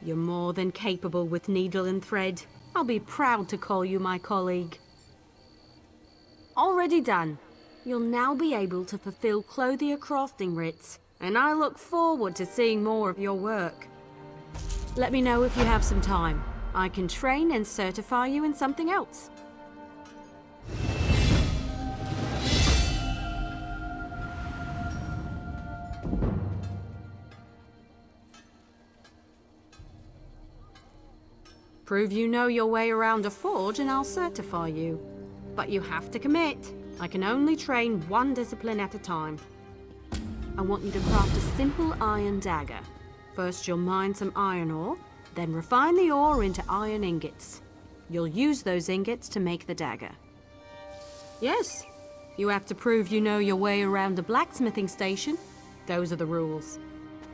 You're more than capable with needle and thread. I'll be proud to call you my colleague. Already done. You'll now be able to fulfill Clothier crafting writs, and I look forward to seeing more of your work. Let me know if you have some time. I can train and certify you in something else. Prove you know your way around a forge and I'll certify you. But you have to commit. I can only train one discipline at a time. I want you to craft a simple iron dagger. First you'll mine some iron ore, then refine the ore into iron ingots. You'll use those ingots to make the dagger. Yes, you have to prove you know your way around a blacksmithing station. Those are the rules.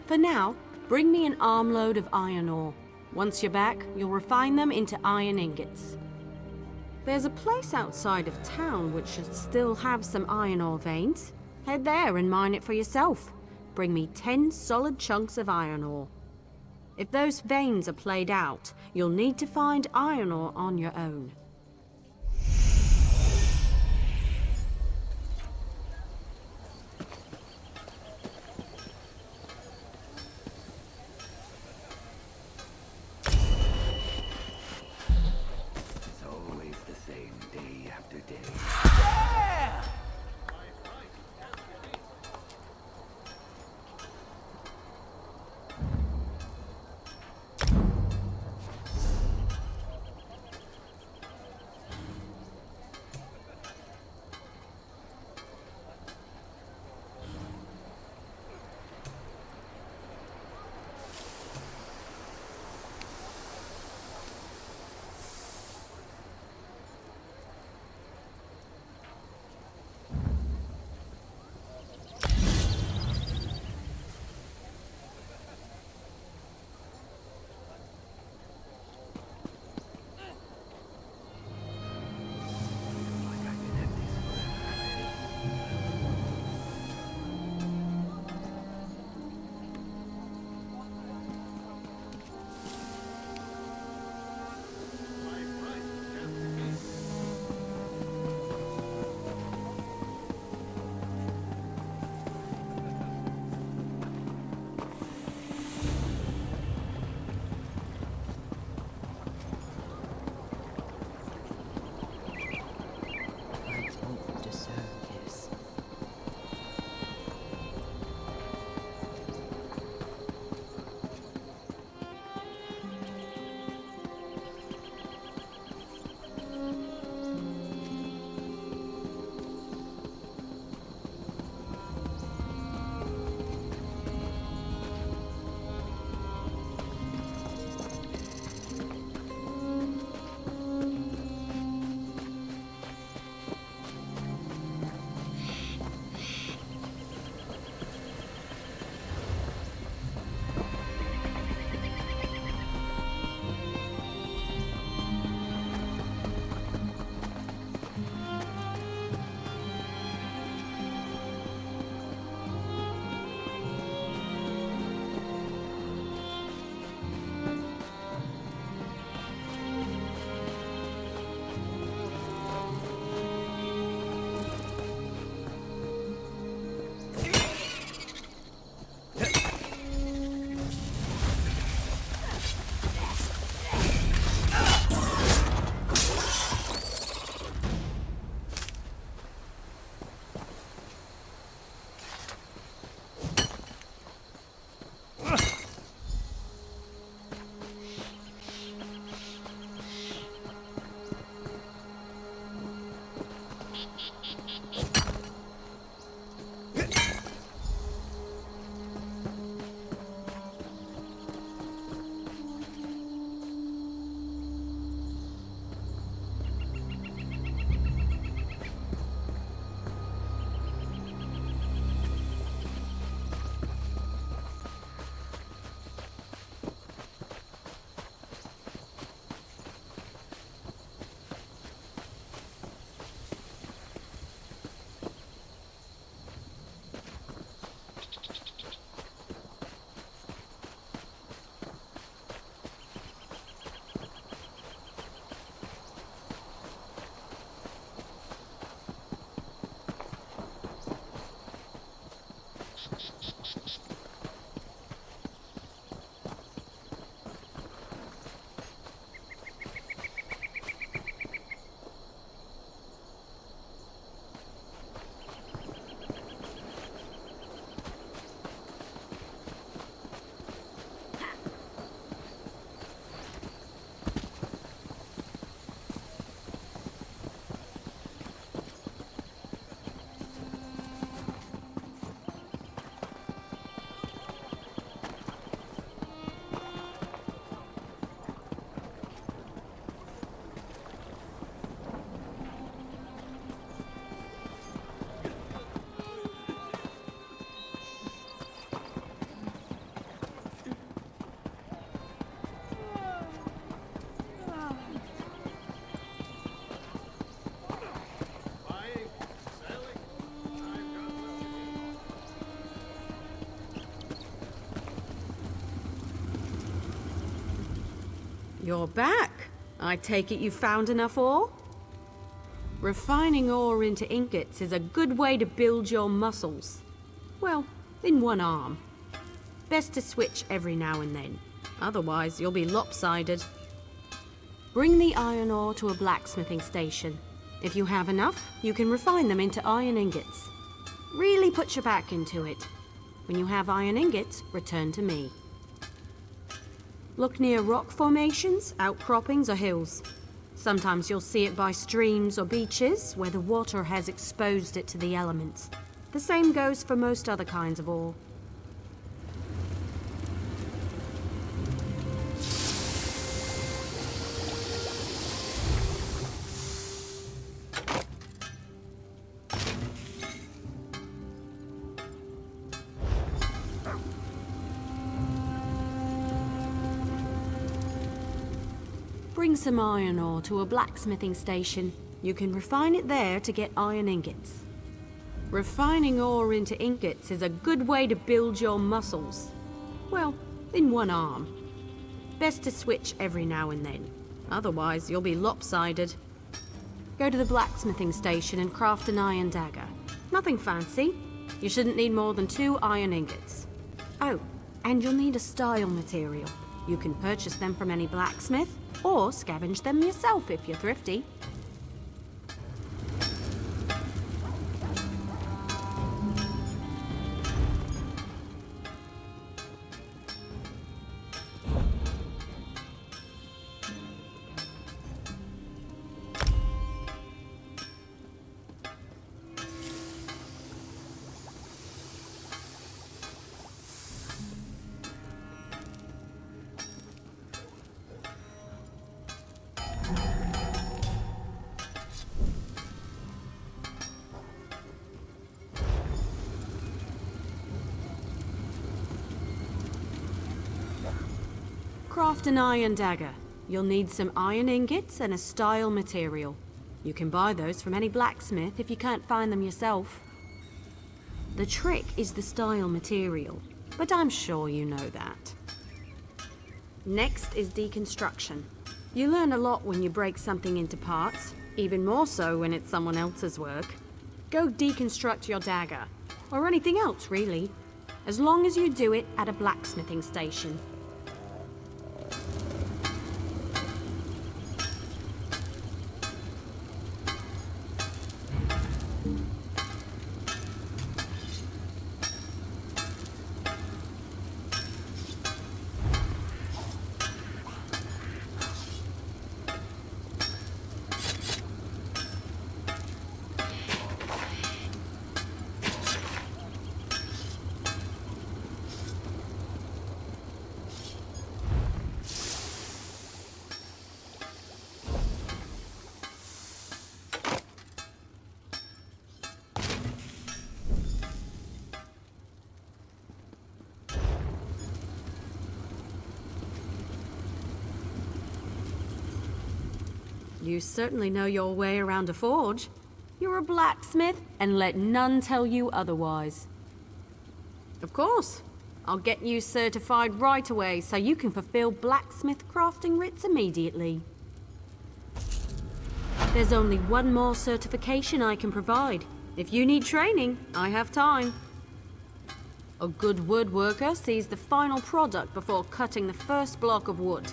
For now, bring me an armload of iron ore. Once you're back, you'll refine them into iron ingots. There's a place outside of town which should still have some iron ore veins. Head there and mine it for yourself. Bring me 10 solid chunks of iron ore. If those veins are played out, you'll need to find iron ore on your own. You're back. I take it you found enough ore? Refining ore into ingots is a good way to build your muscles. Well, in one arm. Best to switch every now and then. Otherwise, you'll be lopsided. Bring the iron ore to a blacksmithing station. If you have enough, you can refine them into iron ingots. Really put your back into it. When you have iron ingots, return to me. Look near rock formations, outcroppings, or hills. Sometimes you'll see it by streams or beaches where the water has exposed it to the elements. The same goes for most other kinds of ore. Bring some iron ore to a blacksmithing station. You can refine it there to get iron ingots. Refining ore into ingots is a good way to build your muscles. Well, in one arm. Best to switch every now and then. Otherwise, you'll be lopsided. Go to the blacksmithing station and craft an iron dagger. Nothing fancy. You shouldn't need more than 2 iron ingots. Oh, and you'll need a style material. You can purchase them from any blacksmith, or scavenge them yourself if you're thrifty. Craft an iron dagger. You'll need some iron ingots and a style material. You can buy those from any blacksmith if you can't find them yourself. The trick is the style material, but I'm sure you know that. Next is deconstruction. You learn a lot when you break something into parts, even more so when it's someone else's work. Go deconstruct your dagger, or anything else really, as long as you do it at a blacksmithing station. You certainly know your way around a forge. You're a blacksmith, and let none tell you otherwise. Of course. I'll get you certified right away so you can fulfill blacksmith crafting writs immediately. There's only one more certification I can provide. If you need training, I have time. A good woodworker sees the final product before cutting the first block of wood.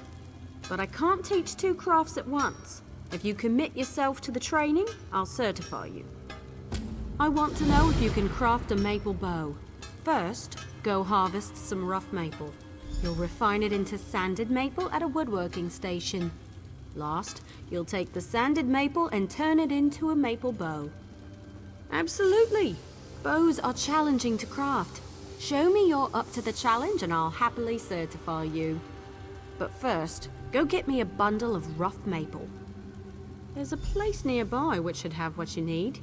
But I can't teach 2 crafts at once. If you commit yourself to the training, I'll certify you. I want to know if you can craft a maple bow. First, go harvest some rough maple. You'll refine it into sanded maple at a woodworking station. Last, you'll take the sanded maple and turn it into a maple bow. Absolutely. Bows are challenging to craft. Show me you're up to the challenge and I'll happily certify you. But first, go get me a bundle of rough maple. There's a place nearby which should have what you need.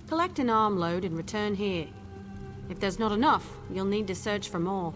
Collect an armload and return here. If there's not enough, you'll need to search for more.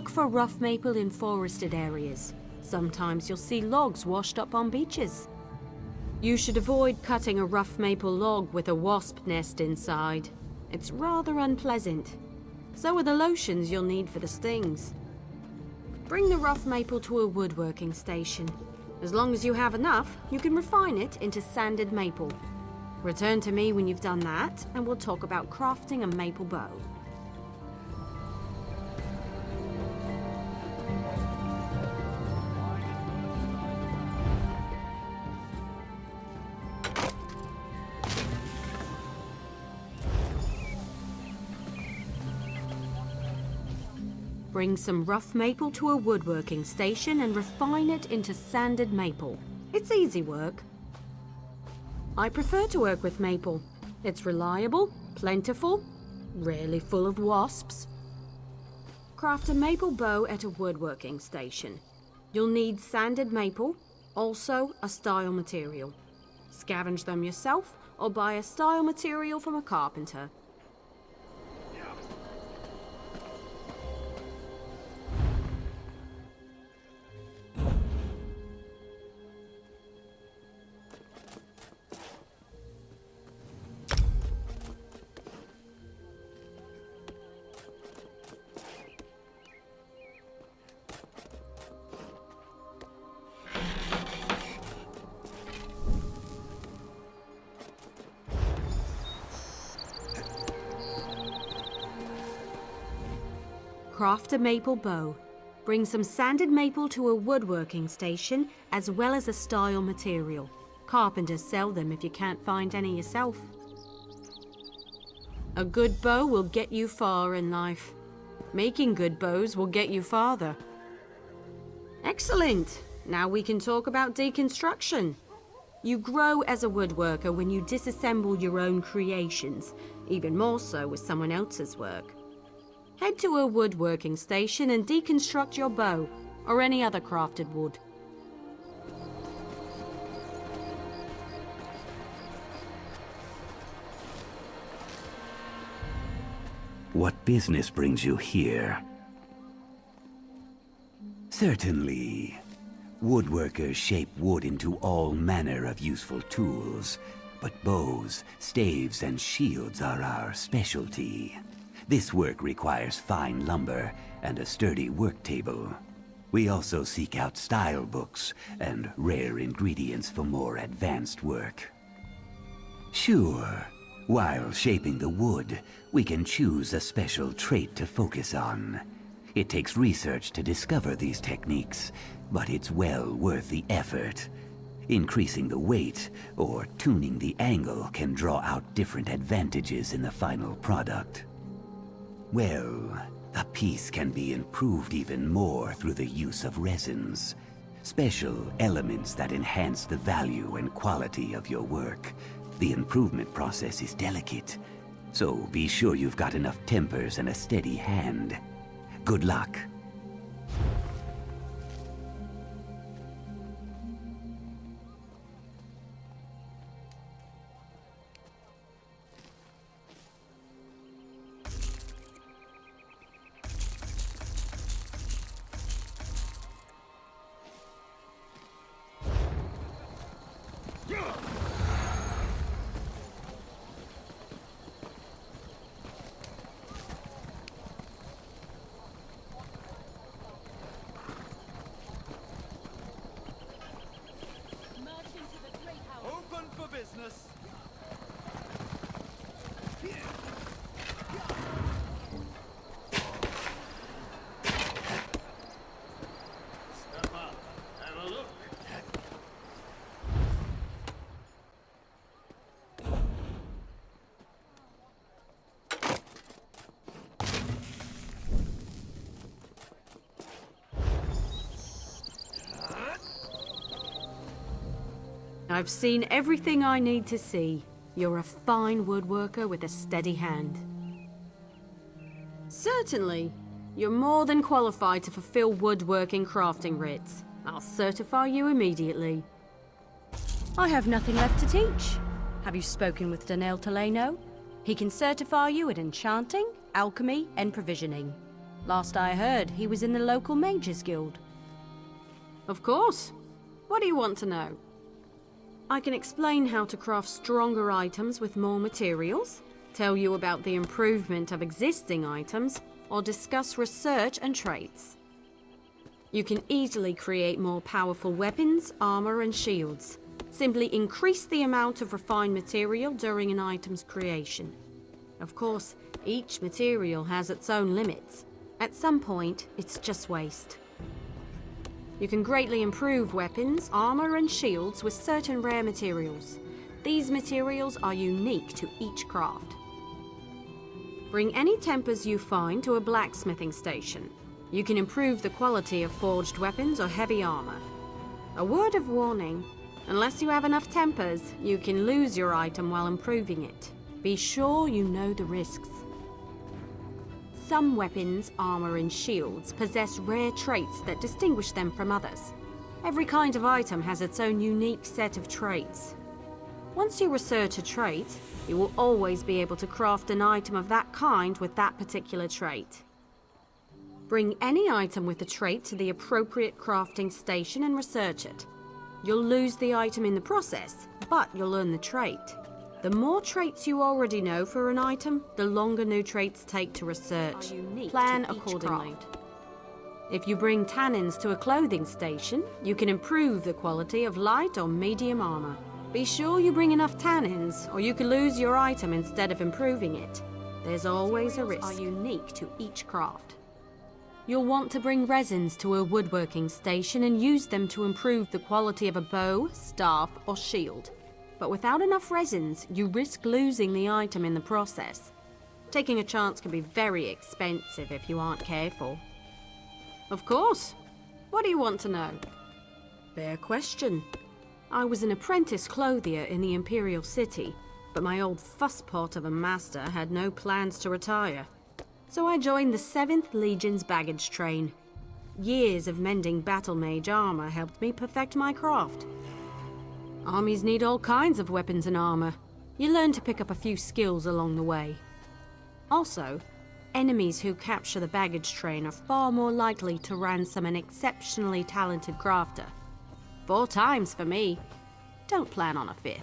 Look for rough maple in forested areas. Sometimes you'll see logs washed up on beaches. You should avoid cutting a rough maple log with a wasp nest inside. It's rather unpleasant. So are the lotions you'll need for the stings. Bring the rough maple to a woodworking station. As long as you have enough, you can refine it into sanded maple. Return to me when you've done that, and we'll talk about crafting a maple bow. Bring some rough maple to a woodworking station and refine it into sanded maple. It's easy work. I prefer to work with maple. It's reliable, plentiful, rarely full of wasps. Craft a maple bow at a woodworking station. You'll need sanded maple, also a style material. Scavenge them yourself or buy a style material from a carpenter. Craft a maple bow. Bring some sanded maple to a woodworking station as well as a style material. Carpenters sell them if you can't find any yourself. A good bow will get you far in life. Making good bows will get you farther. Excellent! Now we can talk about deconstruction. You grow as a woodworker when you disassemble your own creations, even more so with someone else's work. Head to a woodworking station and deconstruct your bow, or any other crafted wood. What business brings you here? Certainly. Woodworkers shape wood into all manner of useful tools, but bows, staves, and shields are our specialty. This work requires fine lumber and a sturdy work table. We also seek out style books and rare ingredients for more advanced work. Sure, while shaping the wood, we can choose a special trait to focus on. It takes research to discover these techniques, but it's well worth the effort. Increasing the weight or tuning the angle can draw out different advantages in the final product. Well, a piece can be improved even more through the use of resins. Special elements that enhance the value and quality of your work. The improvement process is delicate, so be sure you've got enough tempers and a steady hand. Good luck. I've seen everything I need to see. You're a fine woodworker with a steady hand. Certainly. You're more than qualified to fulfill woodworking crafting writs. I'll certify you immediately. I have nothing left to teach. Have you spoken with Danel Teleno? He can certify you at enchanting, alchemy, and provisioning. Last I heard, he was in the local Mages Guild. Of course. What do you want to know? I can explain how to craft stronger items with more materials, tell you about the improvement of existing items, or discuss research and traits. You can easily create more powerful weapons, armor, and shields. Simply increase the amount of refined material during an item's creation. Of course, each material has its own limits. At some point, it's just waste. You can greatly improve weapons, armor, and shields with certain rare materials. These materials are unique to each craft. Bring any tempers you find to a blacksmithing station. You can improve the quality of forged weapons or heavy armor. A word of warning, unless you have enough tempers, you can lose your item while improving it. Be sure you know the risks. Some weapons, armor, and shields possess rare traits that distinguish them from others. Every kind of item has its own unique set of traits. Once you research a trait, you will always be able to craft an item of that kind with that particular trait. Bring any item with a trait to the appropriate crafting station and research it. You'll lose the item in the process, but you'll learn the trait. The more traits you already know for an item, the longer new traits take to research. Plan accordingly. If you bring tannins to a clothing station, you can improve the quality of light or medium armor. Be sure you bring enough tannins, or you could lose your item instead of improving it. There's always a risk. Are unique to each craft. You'll want to bring resins to a woodworking station and use them to improve the quality of a bow, staff, or shield. But without enough resins, you risk losing the item in the process. Taking a chance can be very expensive if you aren't careful. Of course. What do you want to know? Fair question. I was an apprentice clothier in the Imperial City, but my old fusspot of a master had no plans to retire. So I joined the 7th Legion's baggage train. Years of mending battle mage armor helped me perfect my craft. Armies need all kinds of weapons and armor. You learn to pick up a few skills along the way. Also, enemies who capture the baggage train are far more likely to ransom an exceptionally talented crafter. 4 times for me. Don't plan on a 5th.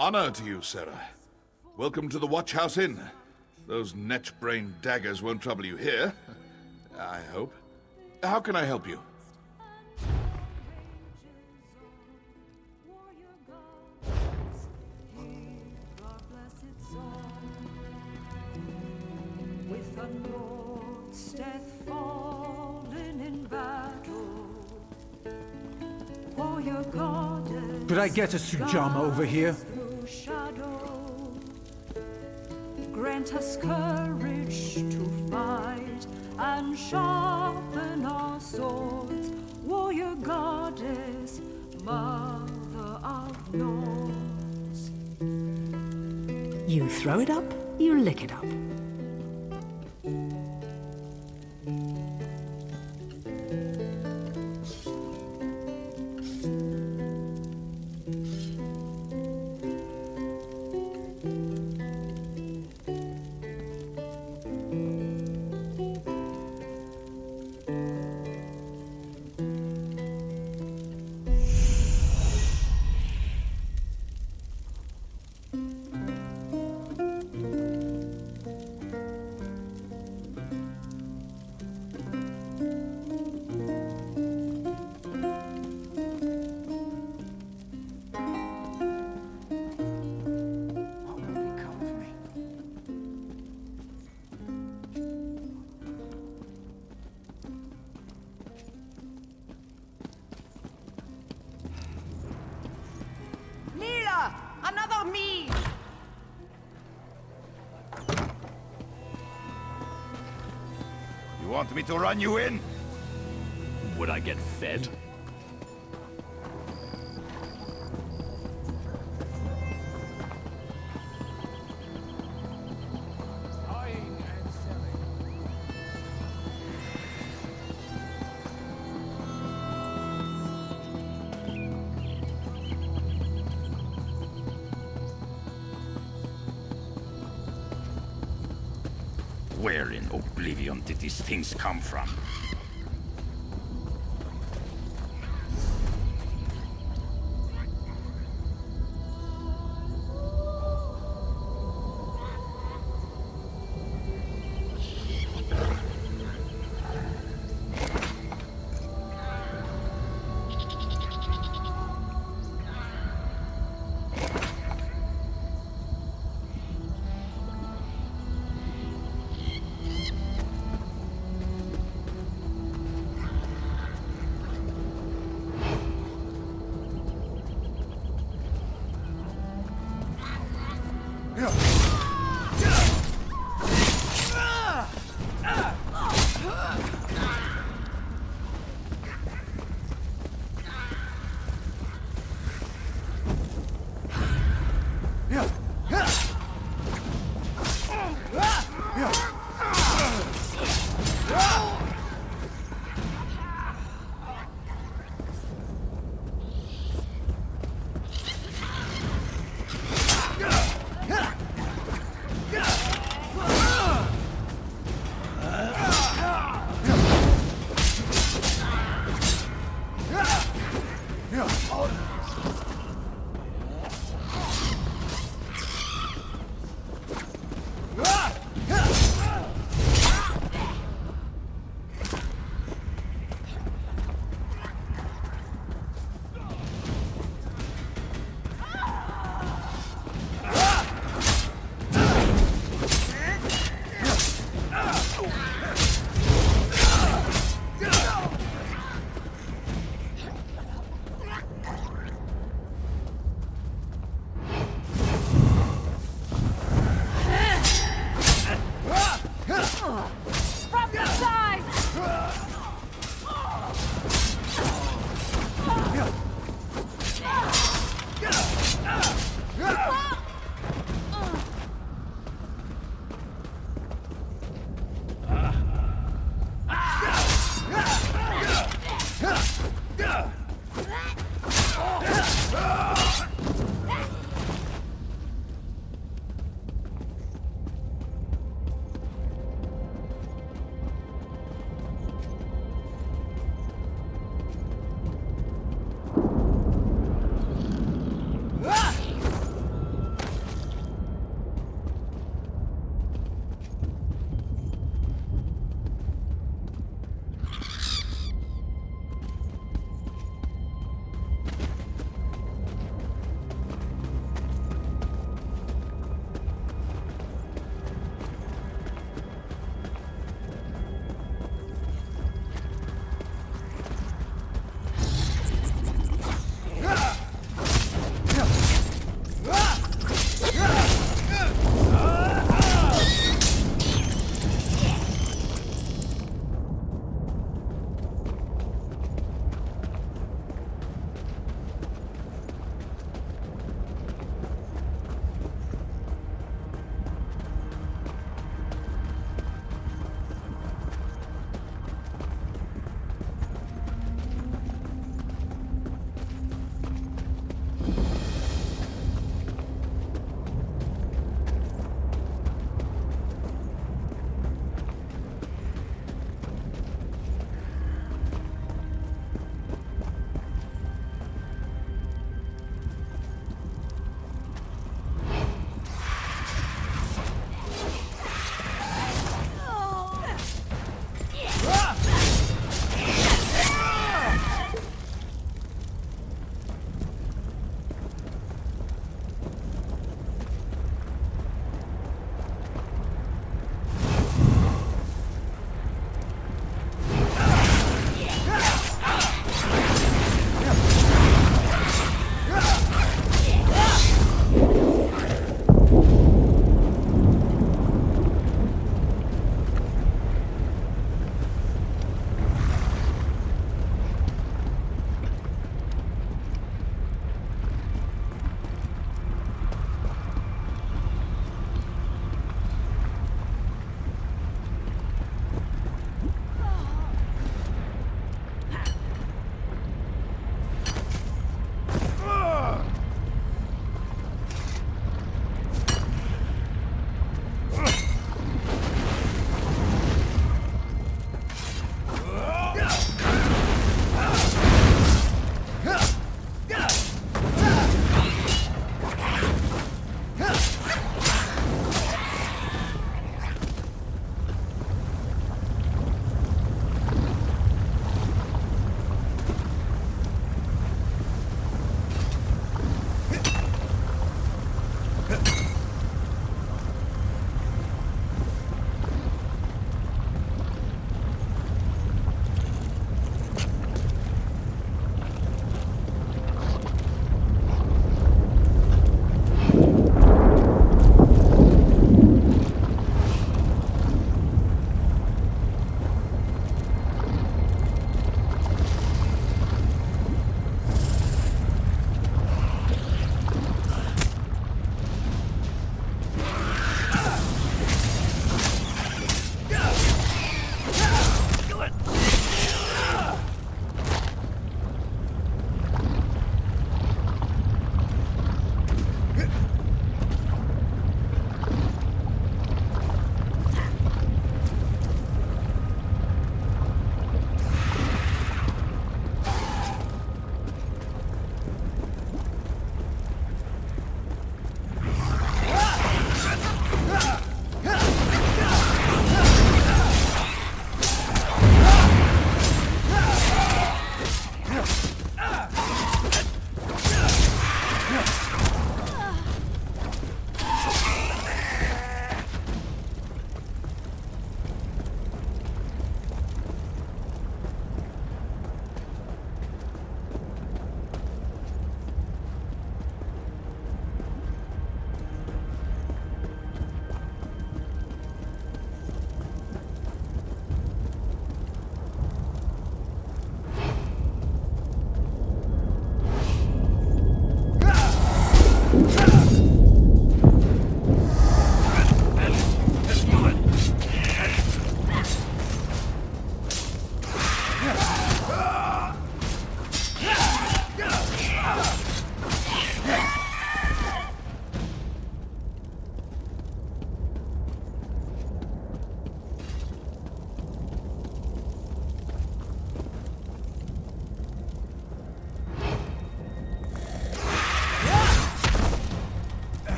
Honor to you, Sarah. Welcome to the Watch House Inn. Those net-brained daggers won't trouble you here. I hope. How can I help you? With a Lord's death fallen in battle, warrior goddess. Could I get a Sujama over here? Shadow, grant us courage to fight and sharpen our swords, warrior goddess, mother of lords. You throw it up, you lick it up. Another me! You want me to run you in? Would I get fed? Where in oblivion did these things come from?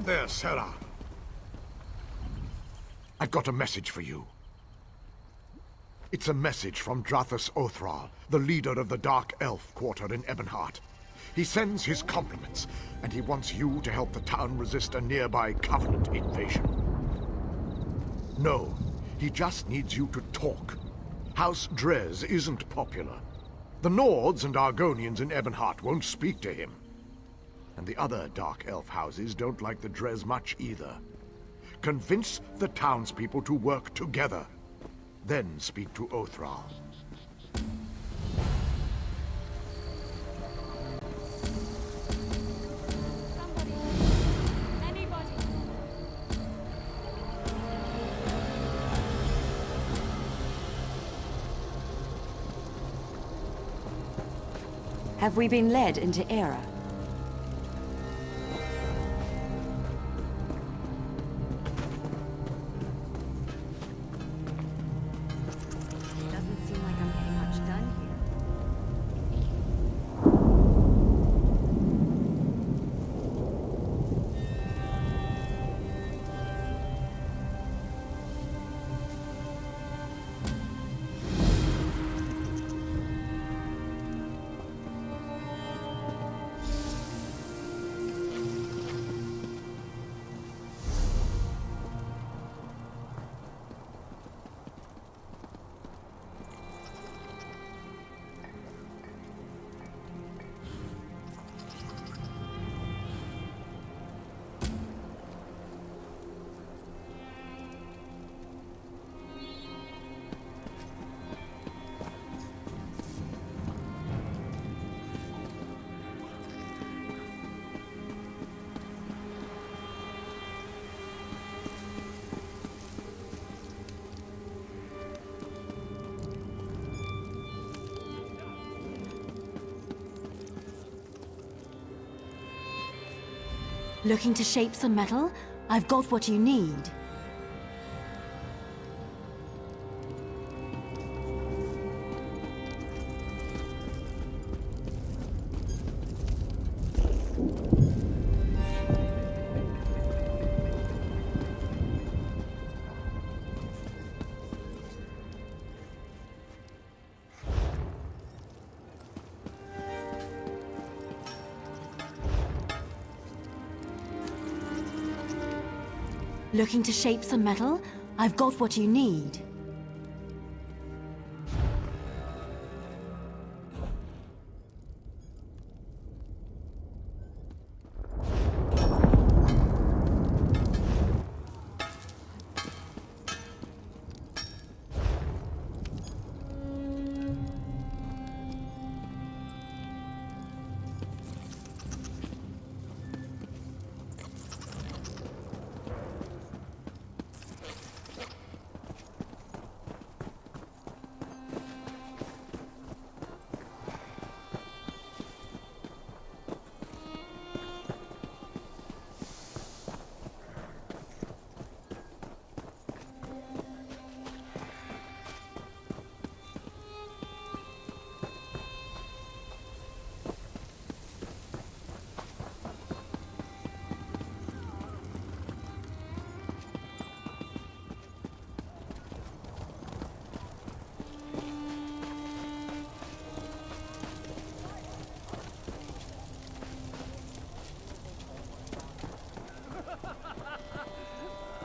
Hold there, Sarah. I've got a message for you. It's a message from Drathus Othral, the leader of the Dark Elf Quarter in Ebonheart. He sends his compliments, and he wants you to help the town resist a nearby Covenant invasion. No, he just needs you to talk. House Drez isn't popular. The Nords and Argonians in Ebonheart won't speak to him. And the other Dark Elf houses don't like the Drez much either. Convince the townspeople to work together. Then speak to Othral. Have we been led into error? Doesn't seem like I'm getting much done here. Looking to shape some metal? I've got what you need. Looking to shape some metal? I've got what you need.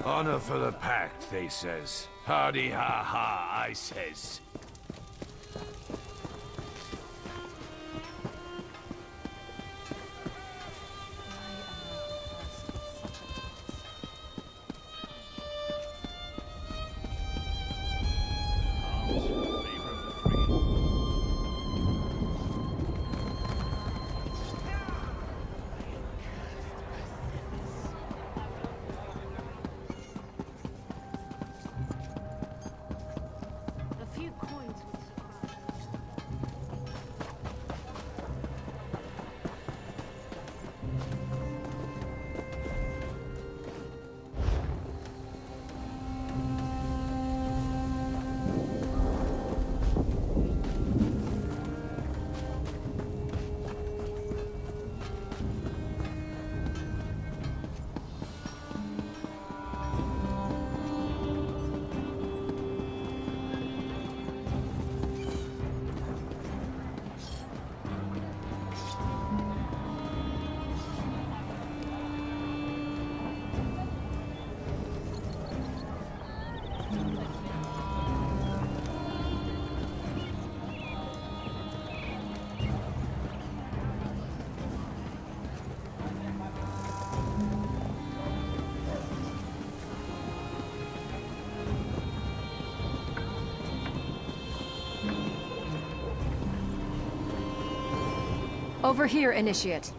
Honor for the pact, they says. Hardy ha ha, I says. A few Over here, Initiate.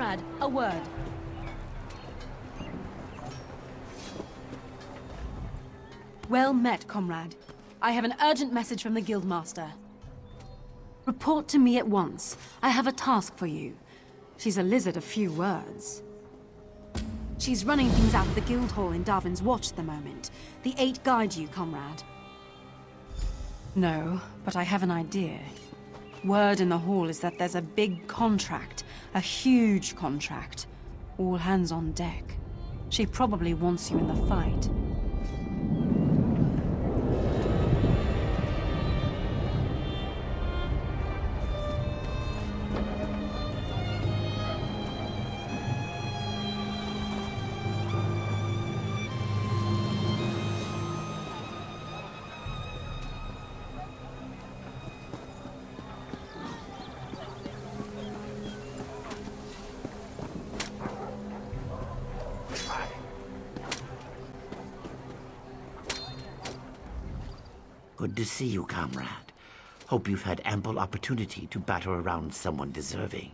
Comrade, a word. Well met, comrade. I have an urgent message from the Guildmaster. Report to me at once. I have a task for you. She's a lizard of few words. She's running things out of the guild hall in Davon's watch at the moment. The 8 guide you, comrade. No, but I have an idea. Word in the hall is that there's a big contract. A huge contract. All hands on deck. She probably wants you in the fight. Good to see you, comrade. Hope you've had ample opportunity to batter around someone deserving.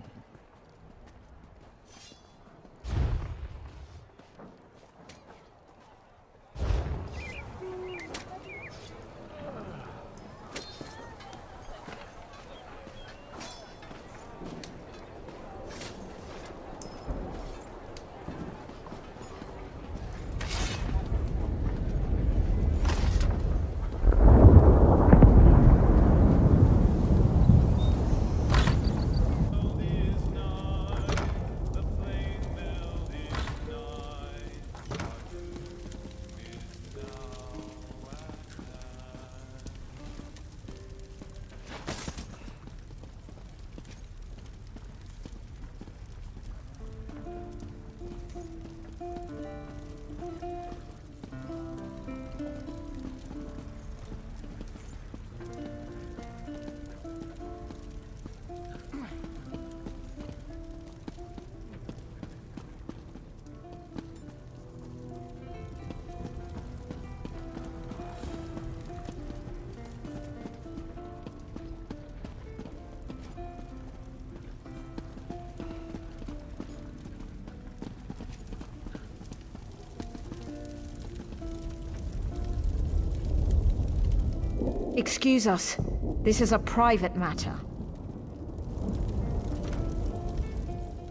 Excuse us. This is a private matter.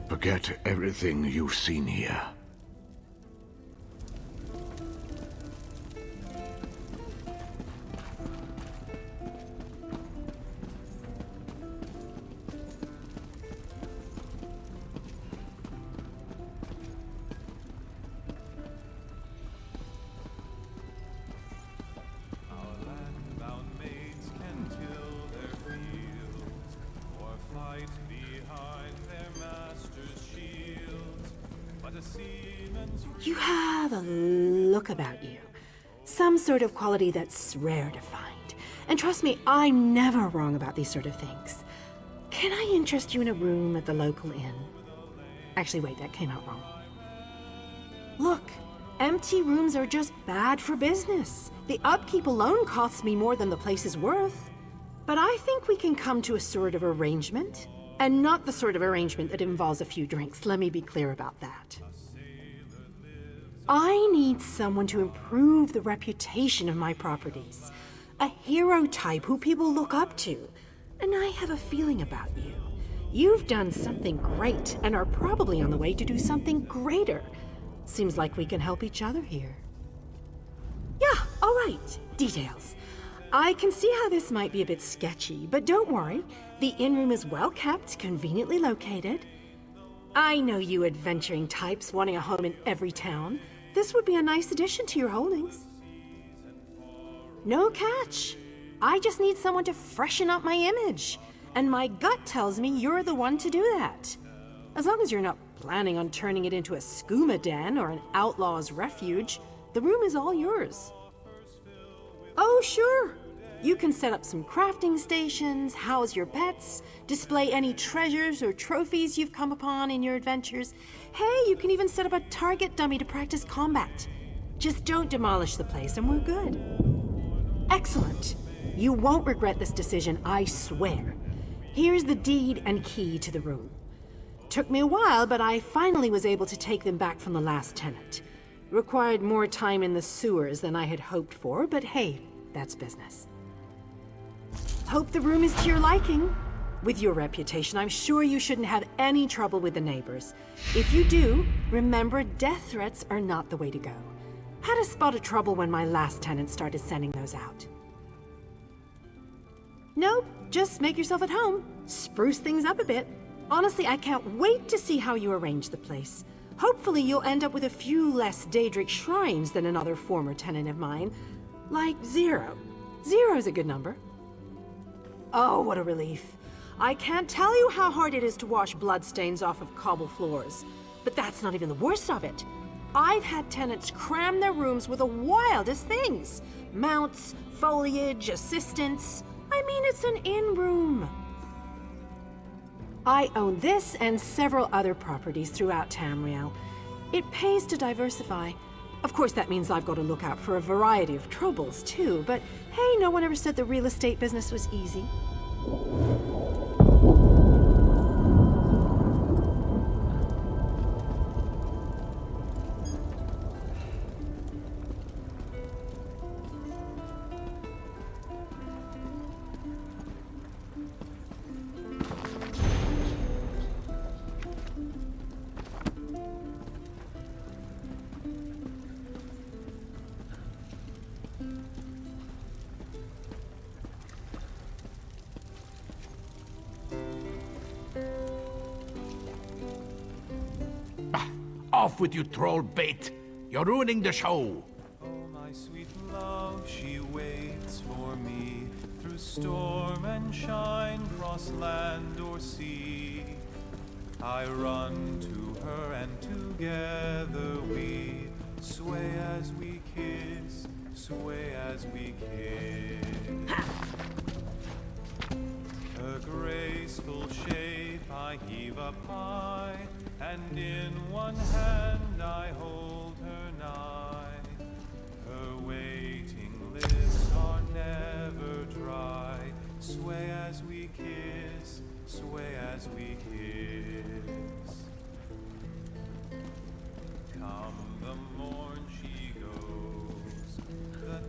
Forget everything you've seen here. You have a look about you. Some sort of quality that's rare to find. And trust me, I'm never wrong about these sort of things. Can I interest you in a room at the local inn? Actually, wait, that came out wrong. Look, empty rooms are just bad for business. The upkeep alone costs me more than the place is worth. But I think we can come to a sort of arrangement. And not the sort of arrangement that involves a few drinks, let me be clear about that. I need someone to improve the reputation of my properties. A hero type who people look up to. And I have a feeling about you. You've done something great and are probably on the way to do something greater. Seems like we can help each other here. Yeah, all right. Details. I can see how this might be a bit sketchy, but don't worry. The inn room is well kept, conveniently located. I know you adventuring types wanting a home in every town. This would be a nice addition to your holdings. No catch. I just need someone to freshen up my image. And my gut tells me you're the one to do that. As long as you're not planning on turning it into a skooma den or an outlaw's refuge, the room is all yours. Oh, sure. You can set up some crafting stations, house your pets, display any treasures or trophies you've come upon in your adventures. Hey, you can even set up a target dummy to practice combat. Just don't demolish the place and we're good. Excellent. You won't regret this decision, I swear. Here's the deed and key to the room. Took me a while, but I finally was able to take them back from the last tenant. Required more time in the sewers than I had hoped for, but hey, that's business. Hope the room is to your liking. With your reputation, I'm sure you shouldn't have any trouble with the neighbors. If you do, remember death threats are not the way to go. Had a spot of trouble when my last tenant started sending those out. Nope, just make yourself at home. Spruce things up a bit. Honestly, I can't wait to see how you arrange the place. Hopefully you'll end up with a few less Daedric shrines than another former tenant of mine. Like 0. 0's a good number. Oh, what a relief. I can't tell you how hard it is to wash bloodstains off of cobble floors. But that's not even the worst of it. I've had tenants cram their rooms with the wildest things. Mounts, foliage, assistants. I mean, it's an inn room. I own this and several other properties throughout Tamriel. It pays to diversify. Of course, that means I've got to look out for a variety of troubles, too. But hey, no one ever said the real estate business was easy. Off with you, troll bait! You're ruining the show! Oh, my sweet love, she waits for me through storm and shine, cross land or sea. I run to her and together we sway as we kiss, sway as we kiss. Her graceful shape I heave up high, and in one hand I hold her nigh. Her waiting lips are never dry. Sway as we kiss, sway as we kiss. Come the morn she goes, the